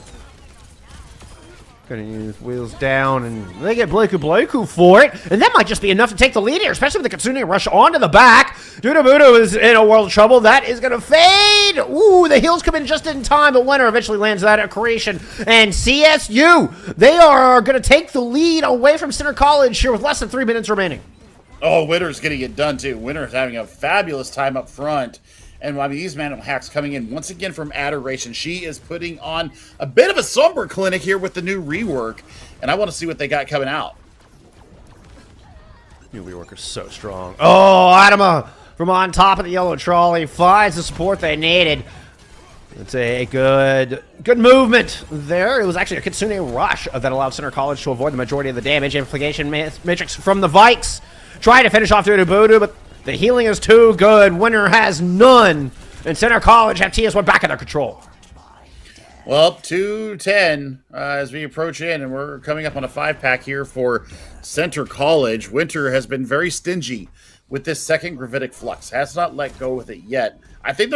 Gonna use wheels down, and they get Blakey for it, and that might just be enough to take the lead here, especially with the Kitsune rush onto the back. Dudu is in a world of trouble. That is gonna fade. Ooh, the heals come in just in time, but Winner eventually lands that at creation. And CSU, they are gonna take the lead away from Center College here with less than 3 minutes remaining. Oh, Winter's getting it done too. Winter's having a fabulous time up front. And I mean, these Manimal Hacks coming in once again from Adoration. She is putting on a bit of a Sombra clinic here with the new rework. And I want to see what they got coming out. New rework is so strong. Oh, Adama from on top of the yellow trolley finds the support they needed. It's a good movement there. It was actually a Kitsune rush that allowed Center College to avoid the majority of the damage. Amplification matrix from the Vikes. Trying to finish off Dudu, but the healing is too good. Winner has none. And Center College have TS1 back in their control. Well, 2-10 as we approach in, and we're coming up on a 5-pack here for Center College. Winter has been very stingy with this second Gravitic Flux. Has not let go with it yet. I think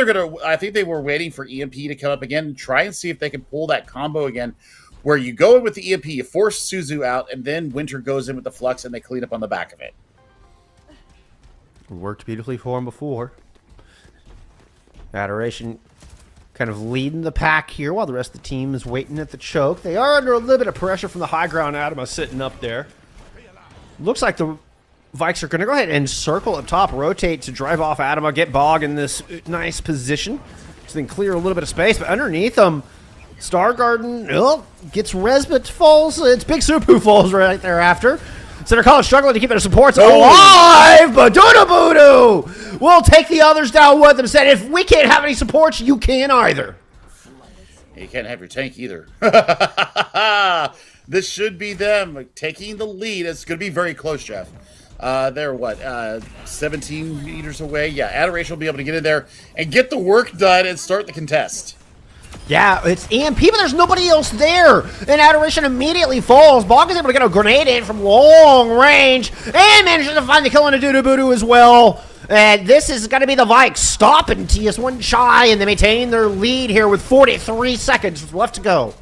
they were waiting for EMP to come up again and try and see if they can pull that combo again, where you go in with the EMP, you force Suzu out, and then Winter goes in with the Flux and they clean up on the back of it. Worked beautifully for him before. Adoration kind of leading the pack here while the rest of the team is waiting at the choke. They are under a little bit of pressure from the high ground. Adama sitting up there. Looks like the Vikes are going to go ahead and circle up top, rotate to drive off Adama, get Bog in this nice position, so they can clear a little bit of space. But underneath them, Stargarden gets res, but falls. It's Big Soup who falls right thereafter. Center College struggling to keep their supports alive, but Dudu will take the others down with them. Said, if we can't have any supports, you can't either. You can't have your tank either. This should be them taking the lead. It's going to be very close, Jeff. They're, 17 meters away? Yeah, Adoration will be able to get in there and get the work done and start the contest. Yeah, it's EMP, but there's nobody else there. And Adoration immediately falls. Bog is able to get a grenade in from long range and manages to find the kill on a Dudu as well. And this is going to be the Vikes stopping TS1 shy, and they maintain their lead here with 43 seconds left to go.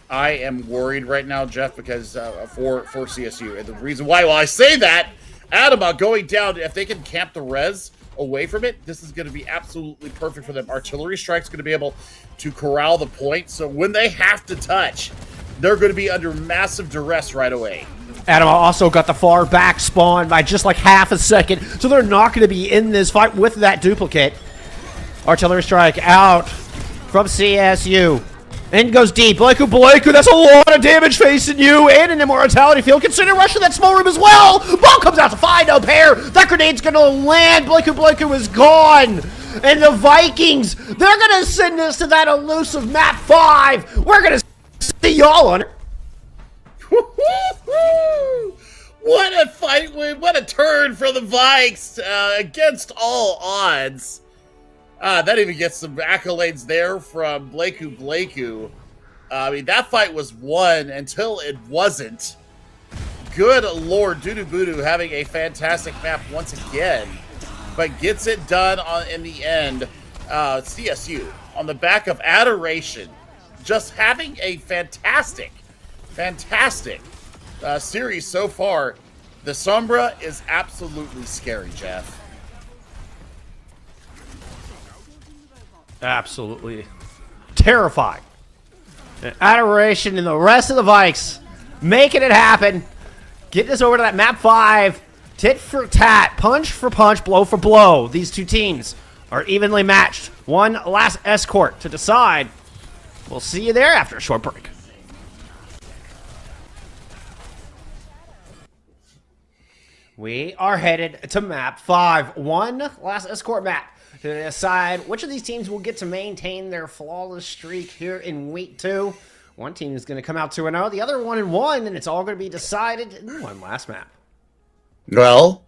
I am worried right now, Jeff, because for CSU. And the reason why I say that, Adama going down, if they can camp the res away from it, this is going to be absolutely perfect for them. Artillery strike's going to be able to corral the point, so when they have to touch, they're going to be under massive duress right away. Adama also got the far back spawn by just like half a second, so they're not going to be in this fight with that duplicate. Artillery strike out from CSU. In goes deep. Blakey, that's a lot of damage facing you, and an immortality field. Consider rushing that small room as well. Ball comes out to find a pair. That grenade's gonna land. Blakey is gone. And the Vikings, they're gonna send us to that elusive map 5. We're gonna see y'all on it. What a fight! What a turn for the Vikes against all odds. That even gets some accolades there from Blakey. I mean, that fight was won until it wasn't. good lord, Dudu having a fantastic map once again, but gets it done in the end. CSU on the back of Adoration, just having a fantastic series so far. The Sombra is absolutely scary, Jeff. Absolutely terrifying. And Adoration and the rest of the Vikes making it happen. Getting us over to that map 5. Tit for tat, punch for punch, blow for blow. These two teams are evenly matched. One last escort to decide. We'll see you there after a short break. We are headed to map 5. One last escort map to decide which of these teams will get to maintain their flawless streak here in week 2. One team is going to come out 2-0, the other 1-1, and it's all going to be decided in one last map. Well,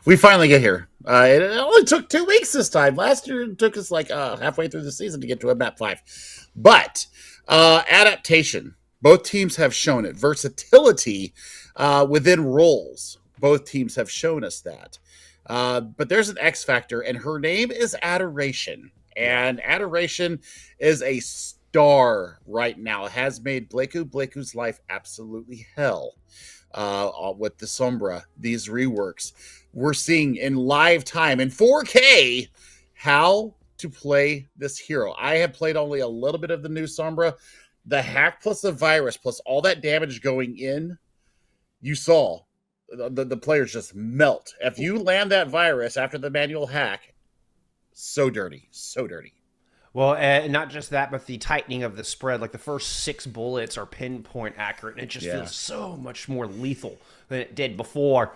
we finally get here. It only took 2 weeks this time. Last year it took us like halfway through the season to get to a map 5. But adaptation. Both teams have shown it. Versatility within roles. Both teams have shown us that. But there's an X factor, and her name is Adoration. And Adoration is a star right now. It has made Blakeu's life absolutely hell with the Sombra, these reworks. We're seeing in live time, in 4K, how to play this hero. I have played only a little bit of the new Sombra. The hack plus the virus plus all that damage going in, you saw the players just melt. If you land that virus after the manual hack, so dirty, so dirty. Well, not just that, but the tightening of the spread. Like the first 6 bullets are pinpoint accurate, and it just feels so much more lethal than it did before.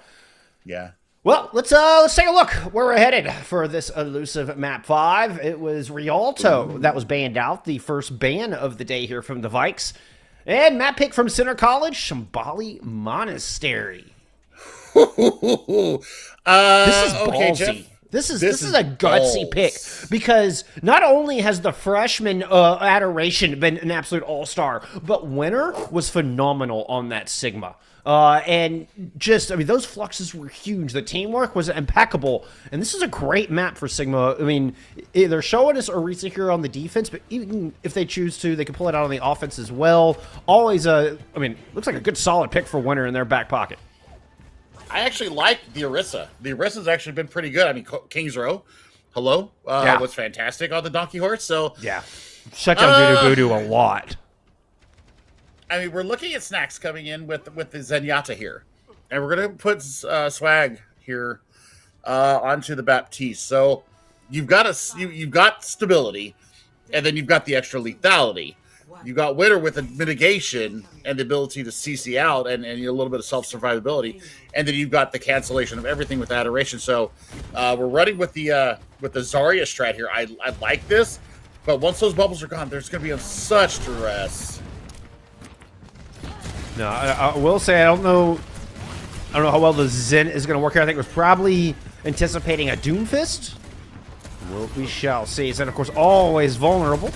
Yeah. Well, let's take a look where we're headed for this elusive map 5. It was Rialto that was banned out, the first ban of the day here from the Vikes. And map pick from Center College, Shambali Monastery. This is ballsy. Okay, Jeff. This is a gutsy pick, because not only has the freshman Adoration been an absolute all-star, but Winter was phenomenal on that Sigma. And just, I mean, those fluxes were huge. The teamwork was impeccable. And this is a great map for Sigma. I mean, they're showing us Orisa here on the defense, but even if they choose to, they can pull it out on the offense as well. Always I mean, looks like a good solid pick for Winter in their back pocket. I actually like the Orisa. The Orisa's actually been pretty good. I mean, King's Row, hello, was fantastic on the Donkey Horse. So yeah, shut down Dudu Voodoo a lot. I mean, we're looking at Snacks coming in with the Zenyatta here, and we're gonna put Swag here onto the Baptiste. So you've got you've got stability, and then you've got the extra lethality. You got Winter with the mitigation and the ability to CC out and a little bit of self-survivability. And then you've got the cancellation of everything with Adoration. So we're running with the Zarya strat here. I like this, but once those bubbles are gone, there's going to be such stress. No, I will say I don't know how well the Zen is going to work here. I think it was probably anticipating a Doomfist. Well, we shall see. Zen, of course, always vulnerable.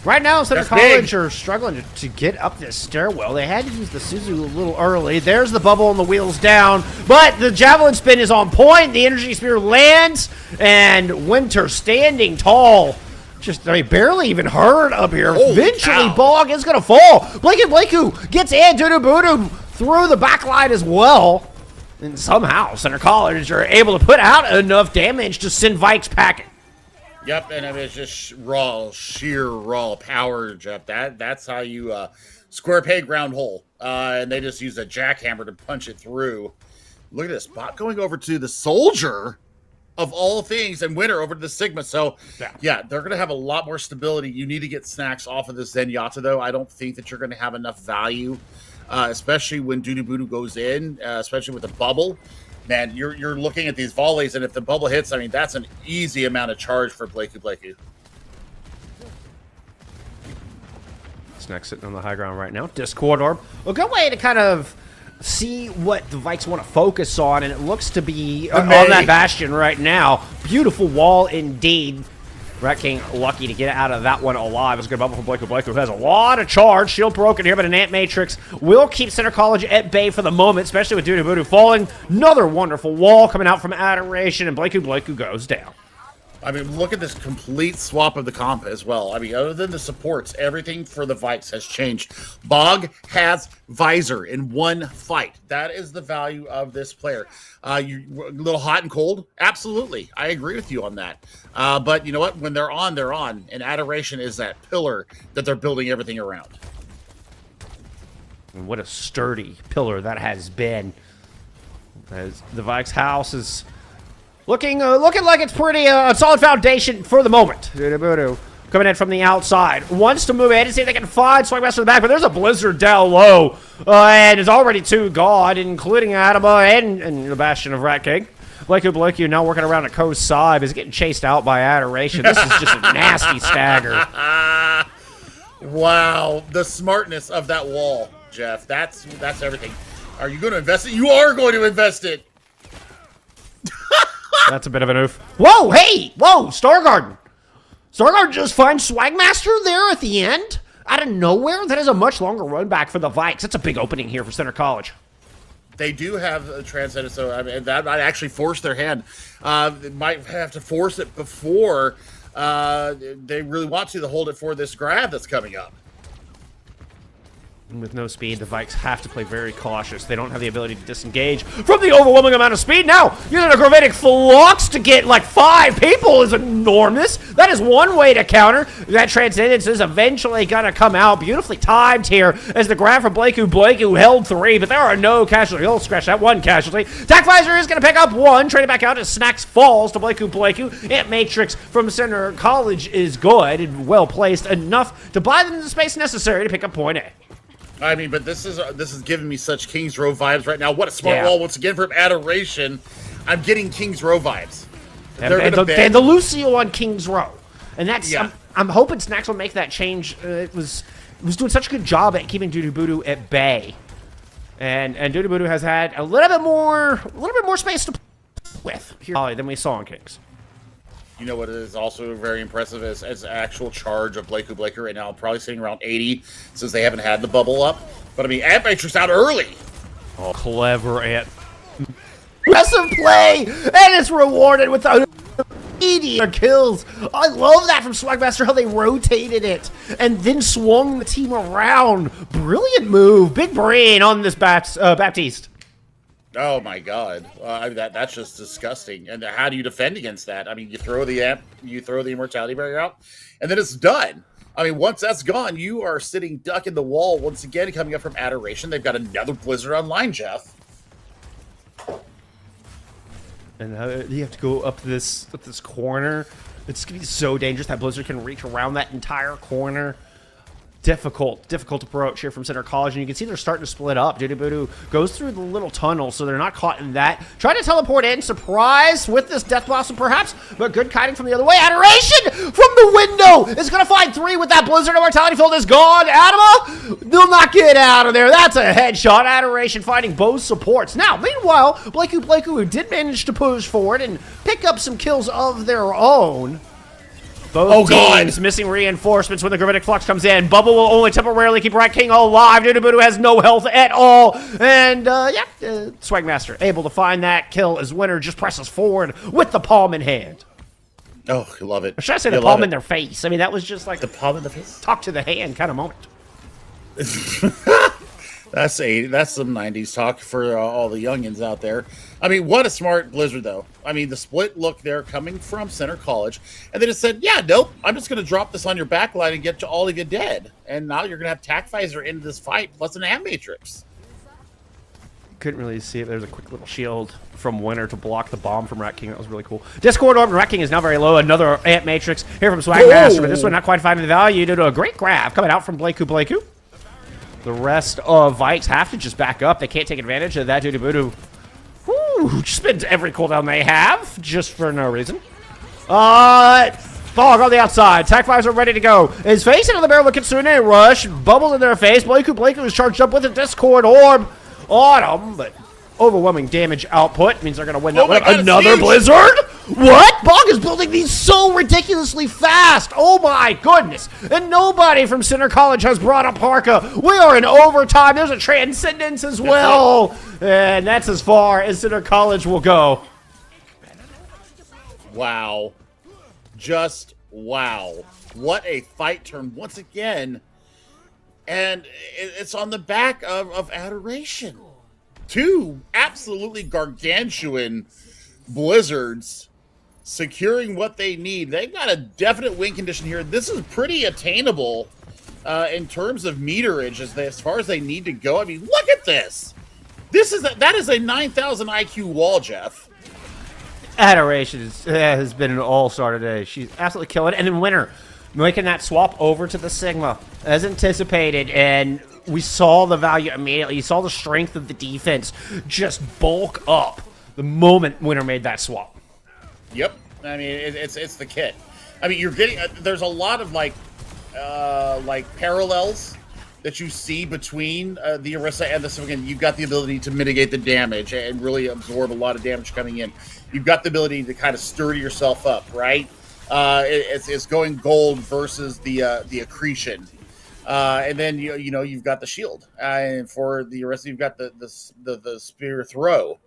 Right now, Center College are struggling to get up this stairwell. They had to use the Suzu a little early. There's the bubble and the wheels down. But the Javelin Spin is on point. The Energy Spear lands. And Winter standing tall. Just, I mean, barely even heard up here. Holy Eventually, cow. Bog is going to fall. Blakeu gets in. Dudu Voodoo through the backline as well. And somehow, Center College are able to put out enough damage to send Vikes packing. Yep, and I mean, it's just sheer raw power, Jeff. That's how you square peg round hole. And they just use a jackhammer to punch it through. Look at this bot going over to the Soldier of all things, and Winter over to the Sigma. So, yeah, they're going to have a lot more stability. You need to get Snacks off of this Zenyatta, though. I don't think that you're going to have enough value, especially when Dudu Voodoo goes in, especially with the bubble. Man, you're looking at these volleys, and if the bubble hits, I mean, that's an easy amount of charge for Blakeu. Snacks sitting on the high ground right now. Discord Orb. A good way to kind of see what the Vikes want to focus on, and it looks to be on that Bastion right now. Beautiful wall indeed. Rat King lucky to get out of that one alive. It's a good bubble from Blake, who has a lot of charge. Shield broken here, but an Ant Matrix will keep Center College at bay for the moment, especially with Voodoo falling. Another wonderful wall coming out from Adoration, and Blake goes down. I mean, look at this complete swap of the comp as well. I mean, other than the supports, everything for the Vikes has changed. Bog has Visor in one fight. That is the value of this player. You a little hot and cold? Absolutely. I agree with you on that. But you know what? When they're on, they're on. And Adoration is that pillar that they're building everything around. And what a sturdy pillar that has been. As the Vikes house is looking like it's pretty a solid foundation for the moment. Voodoo coming in from the outside. Wants to move in and see if they can find Swagmaster in the back, but there's a Blizzard down low. And it's already two gone, including Adama and the Bastion of Rat King. Blake now working around a coast side. Is getting chased out by Adoration. This is just a nasty stagger. Wow. The smartness of that wall, Jeff. That's everything. Are you going to invest it? You are going to invest it. That's a bit of an oof. Whoa, hey! Whoa, Stargarden! Stargarden just finds Swagmaster there at the end? Out of nowhere? That is a much longer run back for the Vikes. That's a big opening here for Center College. They do have a transcendent, so I mean, that might actually force their hand. They might have to force it before they really want to hold it for this grab that's coming up. And with no speed, the Vikes have to play very cautious. They don't have the ability to disengage from the overwhelming amount of speed. Now, using a Gravitic Flux to get like 5 people is enormous. That is one way to counter. That Transcendence is eventually going to come out. Beautifully timed here as the grab from Blake, who held 3, but there are no casualties. He'll scratch that one casualty. Tackvisor is going to pick up 1. Trade it back out as Snacks falls to Blake. Ant Matrix from Center College is good and well placed enough to buy them the space necessary to pick up point A. I mean, but this is giving me such Kings Row vibes right now. What a smart wall once again from Adoration. I'm getting Kings Row vibes. And the Lucio on Kings Row, and that's I'm hoping Snacks will make that change. It was doing such a good job at keeping Voodoo at bay, and Voodoo has had a little bit more space to play with here than we saw on Kings. You know what is also very impressive is actual charge of Blake right now. Probably sitting around 80 since they haven't had the bubble up. But I mean, Ant Matrix out early. Oh, clever Ant. Aggressive play, and it's rewarded with the immediate kills. I love that from Swagmaster, how they rotated it and then swung the team around. Brilliant move. Big brain on this Baptiste. Oh my God, that's just disgusting. And how do you defend against that? I mean, you throw the immortality barrier out, and then it's done. I mean, once that's gone, you are sitting duck in the wall once again. Coming up from Adoration, they've got another Blizzard online, Jeff. And you have to go up this corner. It's gonna be so dangerous. That Blizzard can reach around that entire corner. Difficult approach here from Center College, and you can see they're starting to split up. Voodoo goes through the little tunnel, so they're not caught in that. Try to teleport in, surprise with this Death Blossom perhaps, but good kiting from the other way. Adoration from the window is going to find 3 with that Blizzard. Immortality Field is gone. Adama, they'll not get out of there. That's a headshot. Adoration finding both supports. Now, meanwhile, Blake, who did manage to push forward and pick up some kills of their own. Both teams missing reinforcements when the Gravitic Flux comes in. Bubble will only temporarily keep Rat King alive. Voodoo has no health at all. And, Swagmaster able to find that kill as winner just presses forward with the palm in hand. Oh, I love it. Or should I say the palm in their face? I mean, that was just like the palm in the face? Talk to the hand kind of moment. That's some 90s talk for all the youngins out there. I mean, what a smart Blizzard, though. I mean, the split look there coming from Center College, and they just said, yeah, nope, I'm just going to drop this on your backline and get all of you dead. And now you're going to have Tackvisor into this fight, plus an Ant Matrix. Couldn't really see it. There's a quick little shield from Winter to block the bomb from Rat King. That was really cool. Discord Orb, Rat King is now very low. Another Ant Matrix here from Swagmaster, but this one not quite finding the value due to a great grab coming out from Blake. The rest of Vikes have to just back up. They can't take advantage of that due to Voodoo. Woo! Spends every cooldown they have, just for no reason. Fog on the outside. Tackvisor ready to go. Is facing the barrel of Kitsune Rush. Bubbles in their face. Blake is charged up with a Discord Orb on him, but overwhelming damage output. Means they're going to win that Oh my one. God, it's Another huge. Blizzard? What? Bog is building these so ridiculously fast. Oh my goodness. And nobody from Center College has brought up Parka. We are in overtime. There's a Transcendence as well. And that's as far as Center College will go. Wow. Just wow. What a fight turn once again. And it's on the back of Adoration. Two absolutely gargantuan Blizzards securing what they need. They've got a definite win condition here. This is pretty attainable in terms of meterage as far as they need to go. I mean, look at this. That is a 9,000 IQ wall, Jeff. Adoration has been an all-star today. She's absolutely killing it. And then Winner making that swap over to the Sigma as anticipated, and we saw the value immediately. You saw the strength of the defense just bulk up the moment Winner made that swap. Yep. I mean, it's the kit. I mean, you're getting there's a lot of like parallels that you see between the Orisa and the Sigma. You've got the ability to mitigate the damage and really absorb a lot of damage coming in. You've got the ability to kind of sturdy yourself up, right? It's going gold versus the accretion, and then you've got the shield, and for the Orisa you've got the spear throw.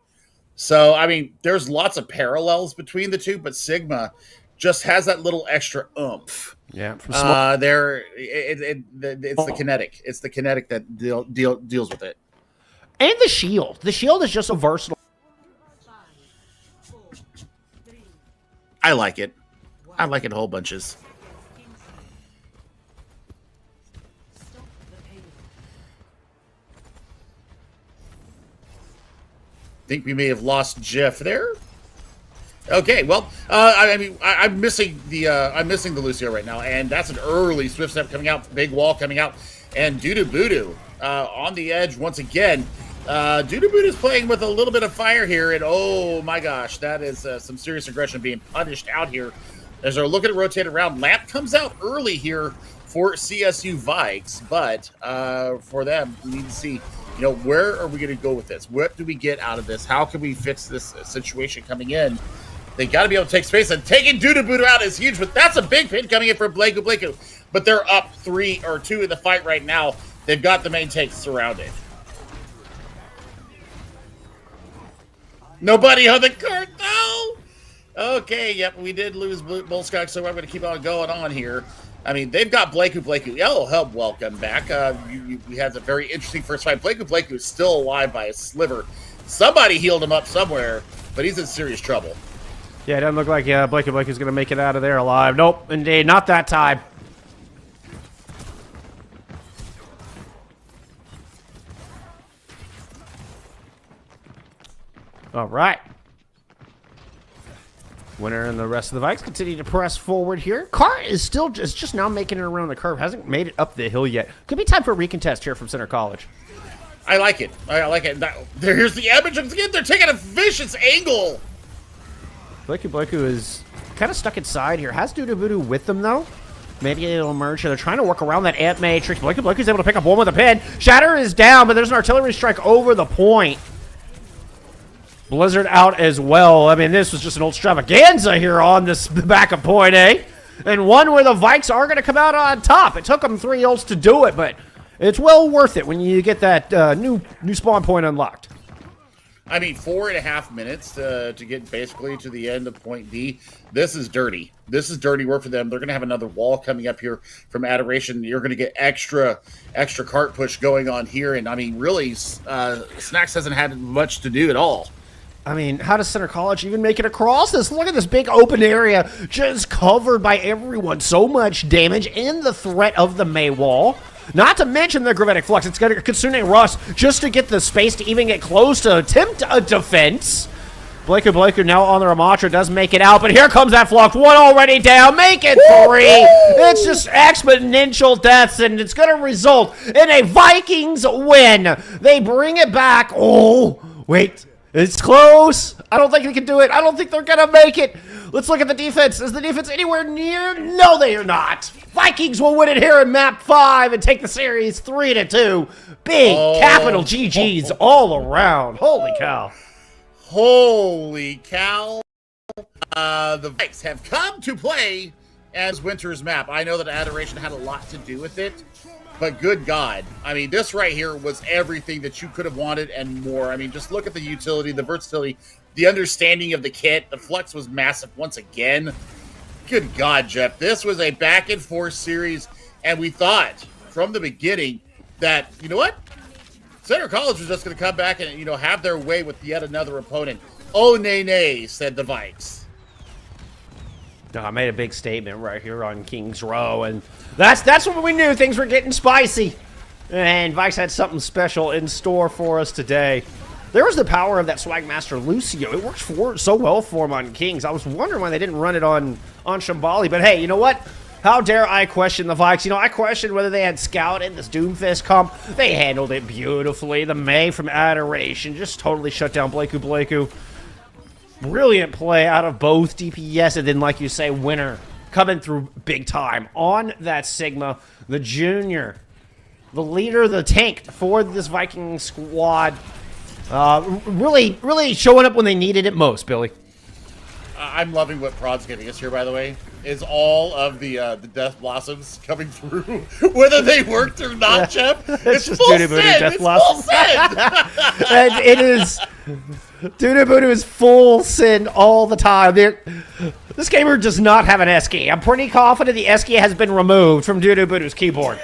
So I mean, there's lots of parallels between the two, but Sigma just has that little extra oomph. Yeah, it's the kinetic. It's the kinetic that deals with it. And the shield. The shield is just so versatile. 5, 4, 3, I like it. I like it whole bunches. stop the payload. Think we may have lost Jeff there. Okay, well, I'm missing the Lucio right now, and that's an early Swift Step coming out, big wall coming out, and Voodoo on the edge once again. Voodoo is playing with a little bit of fire here, and oh my gosh, that is some serious aggression being punished out here as they're looking to rotate around. Lamp comes out early here for CSU Vikes, but for them, we need to see, where are we going to go with this? What do we get out of this? How can we fix this situation coming in? They got to be able to take space, and taking Voodoo out is huge, but that's a big pin coming in for Blakeu. But they're up 3 or 2 in the fight right now. They've got the main tank surrounded. Nobody on the cart, though. Okay, yep, we did lose Bullscock, so I'm going to keep on going on here. I mean, they've got Blakeu. Oh, help, welcome back. We had a very interesting first fight. Blakeu is still alive by a sliver. Somebody healed him up somewhere, but he's in serious trouble. Yeah, it doesn't look like Blakeu is going to make it out of there alive. Nope, indeed, not that time. All right. Winner and the rest of the Vikes continue to press forward here. Car is just now making it around the curve. Hasn't made it up the hill yet. Could be time for a recontest here from Center College. I like it. I like it. Here's the image. Again, they're taking a vicious angle. Blakeu is kind of stuck inside here. Has Voodoo with them, though. Maybe it'll emerge here. They're trying to work around that ant matrix. Blakeu is able to pick up one with a pin. Shatter is down, but there's an artillery strike over the point. Blizzard out as well. I mean, this was just an old extravaganza here on the back of point A. And one where the Vikes are going to come out on top. It took them 3 ults to do it, but it's well worth it when you get that new spawn point unlocked. I mean, 4.5 minutes to get basically to the end of point B. This is dirty. This is dirty work for them. They're going to have another wall coming up here from Adoration. You're going to get extra cart push going on here. And, I mean, really, Snacks hasn't had much to do at all. I mean, how does Center College even make it across this? Look at this big open area just covered by everyone. So much damage and the threat of the May wall. Not to mention the Gravitic Flux. It's going to Kitsune Rust just to get the space to even get close to attempt a defense. Blakeu now on the Ramatra does make it out, but here comes that Flux. 1 already down. Make it 3. It's just exponential deaths, and it's going to result in a Vikings win. They bring it back. Oh, wait. It's close. I don't think they can do it. I don't think they're going to make it. Let's look at the defense. Is the defense anywhere near? No, they are not. Vikings will win it here in map 5 and take the series 3-2. Big capital GGs all around. Holy cow. Holy cow. The Vikes have come to play as Winter's map. I know that Adoration had a lot to do with it, but good God. I mean, this right here was everything that you could have wanted and more. I mean, just look at the utility, the versatility, the understanding of the kit. The flex was massive once again. Good God, Jeff. This was a back-and-forth series, and we thought from the beginning that, you know what? Center College was just going to come back and, have their way with yet another opponent. Oh, nay, said the Vikes. No, I made a big statement right here on King's Row, and that's when we knew things were getting spicy. And Vikes had something special in store for us today. There was the power of that Swagmaster Lucio. It works so well for him on Kings. I was wondering why they didn't run it on Shambali, but hey, you know what? How dare I question the Vikes? I questioned whether they had Scout in this Doomfist comp. They handled it beautifully. The May from Adoration just totally shut down Blakeu. Brilliant play out of both DPS, and then, like you say, Winter coming through big time on that Sigma. The junior, the leader, the tank for this Viking squad. Really showing up when they needed it most, Billy. I'm loving what Prod's giving us here, by the way. Is all of the Death Blossoms coming through, whether they worked or not, Jeff? It's just full Doo-doo-boo-doo send. Death It's Blossom. full send. And it is... Doo-doo-boo-doo is full send all the time. This gamer does not have an ESCI. I'm pretty confident the ESCI has been removed from Doo-doo-boo-doo's keyboard.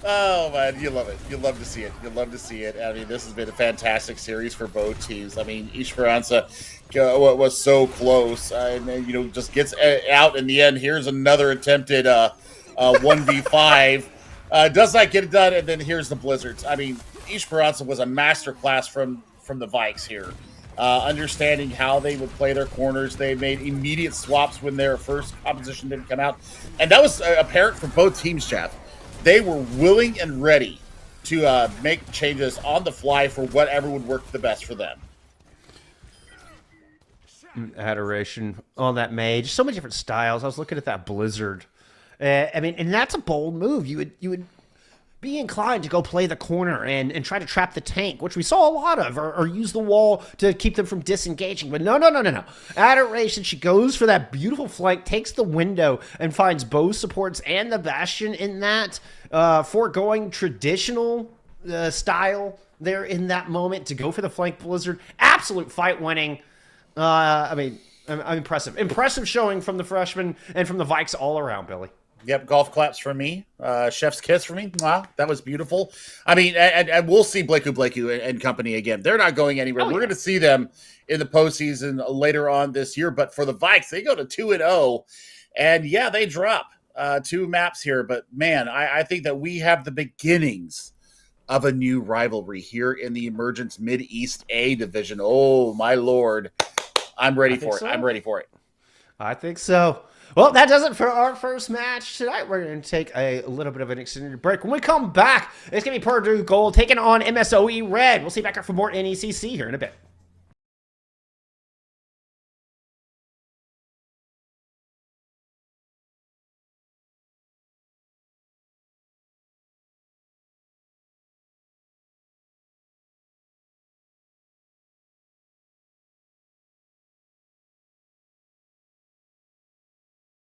Oh, man, you love it. You love to see it. You love to see it. I mean, this has been a fantastic series for both teams. I mean, Esperanza was so close, and then, just gets out in the end. Here's another attempted 1v5. Does not get it done, and then here's the Blizzards. I mean, Esperanza was a masterclass from the Vikes here. Understanding how they would play their corners. They made immediate swaps when their first opposition didn't come out. And that was apparent for both teams, Jeff. They were willing and ready to make changes on the fly for whatever would work the best for them. Adoration on that mage. So many different styles. I was looking at that Blizzard. I mean, and that's a bold move. You would be inclined to go play the corner and try to trap the tank, which we saw a lot of, or use the wall to keep them from disengaging. But no. Adoration, she goes for that beautiful flank, takes the window, and finds both supports and the Bastion in that, foregoing traditional style there in that moment to go for the flank Blizzard. Absolute fight winning. I mean, I'm impressive. Impressive showing from the freshmen and from the Vikes all around, Billy. Yep, golf claps for me. Chef's kiss for me. Wow, that was beautiful. I mean, and we'll see Blakeu and company again. They're not going anywhere. We're going to see them in the postseason later on this year. But for the Vikes, they go to 2-0. And, yeah, they drop 2 maps here. But, man, I think that we have the beginnings of a new rivalry here in the Emergence Mid-East A division. Oh, my Lord. I'm ready for it. So. I'm ready for it. I think so. Well, that does it for our first match tonight. We're going to take a little bit of an extended break. When we come back, it's going to be Purdue Gold taking on MSOE Red. We'll see you back up for more NECC here in a bit.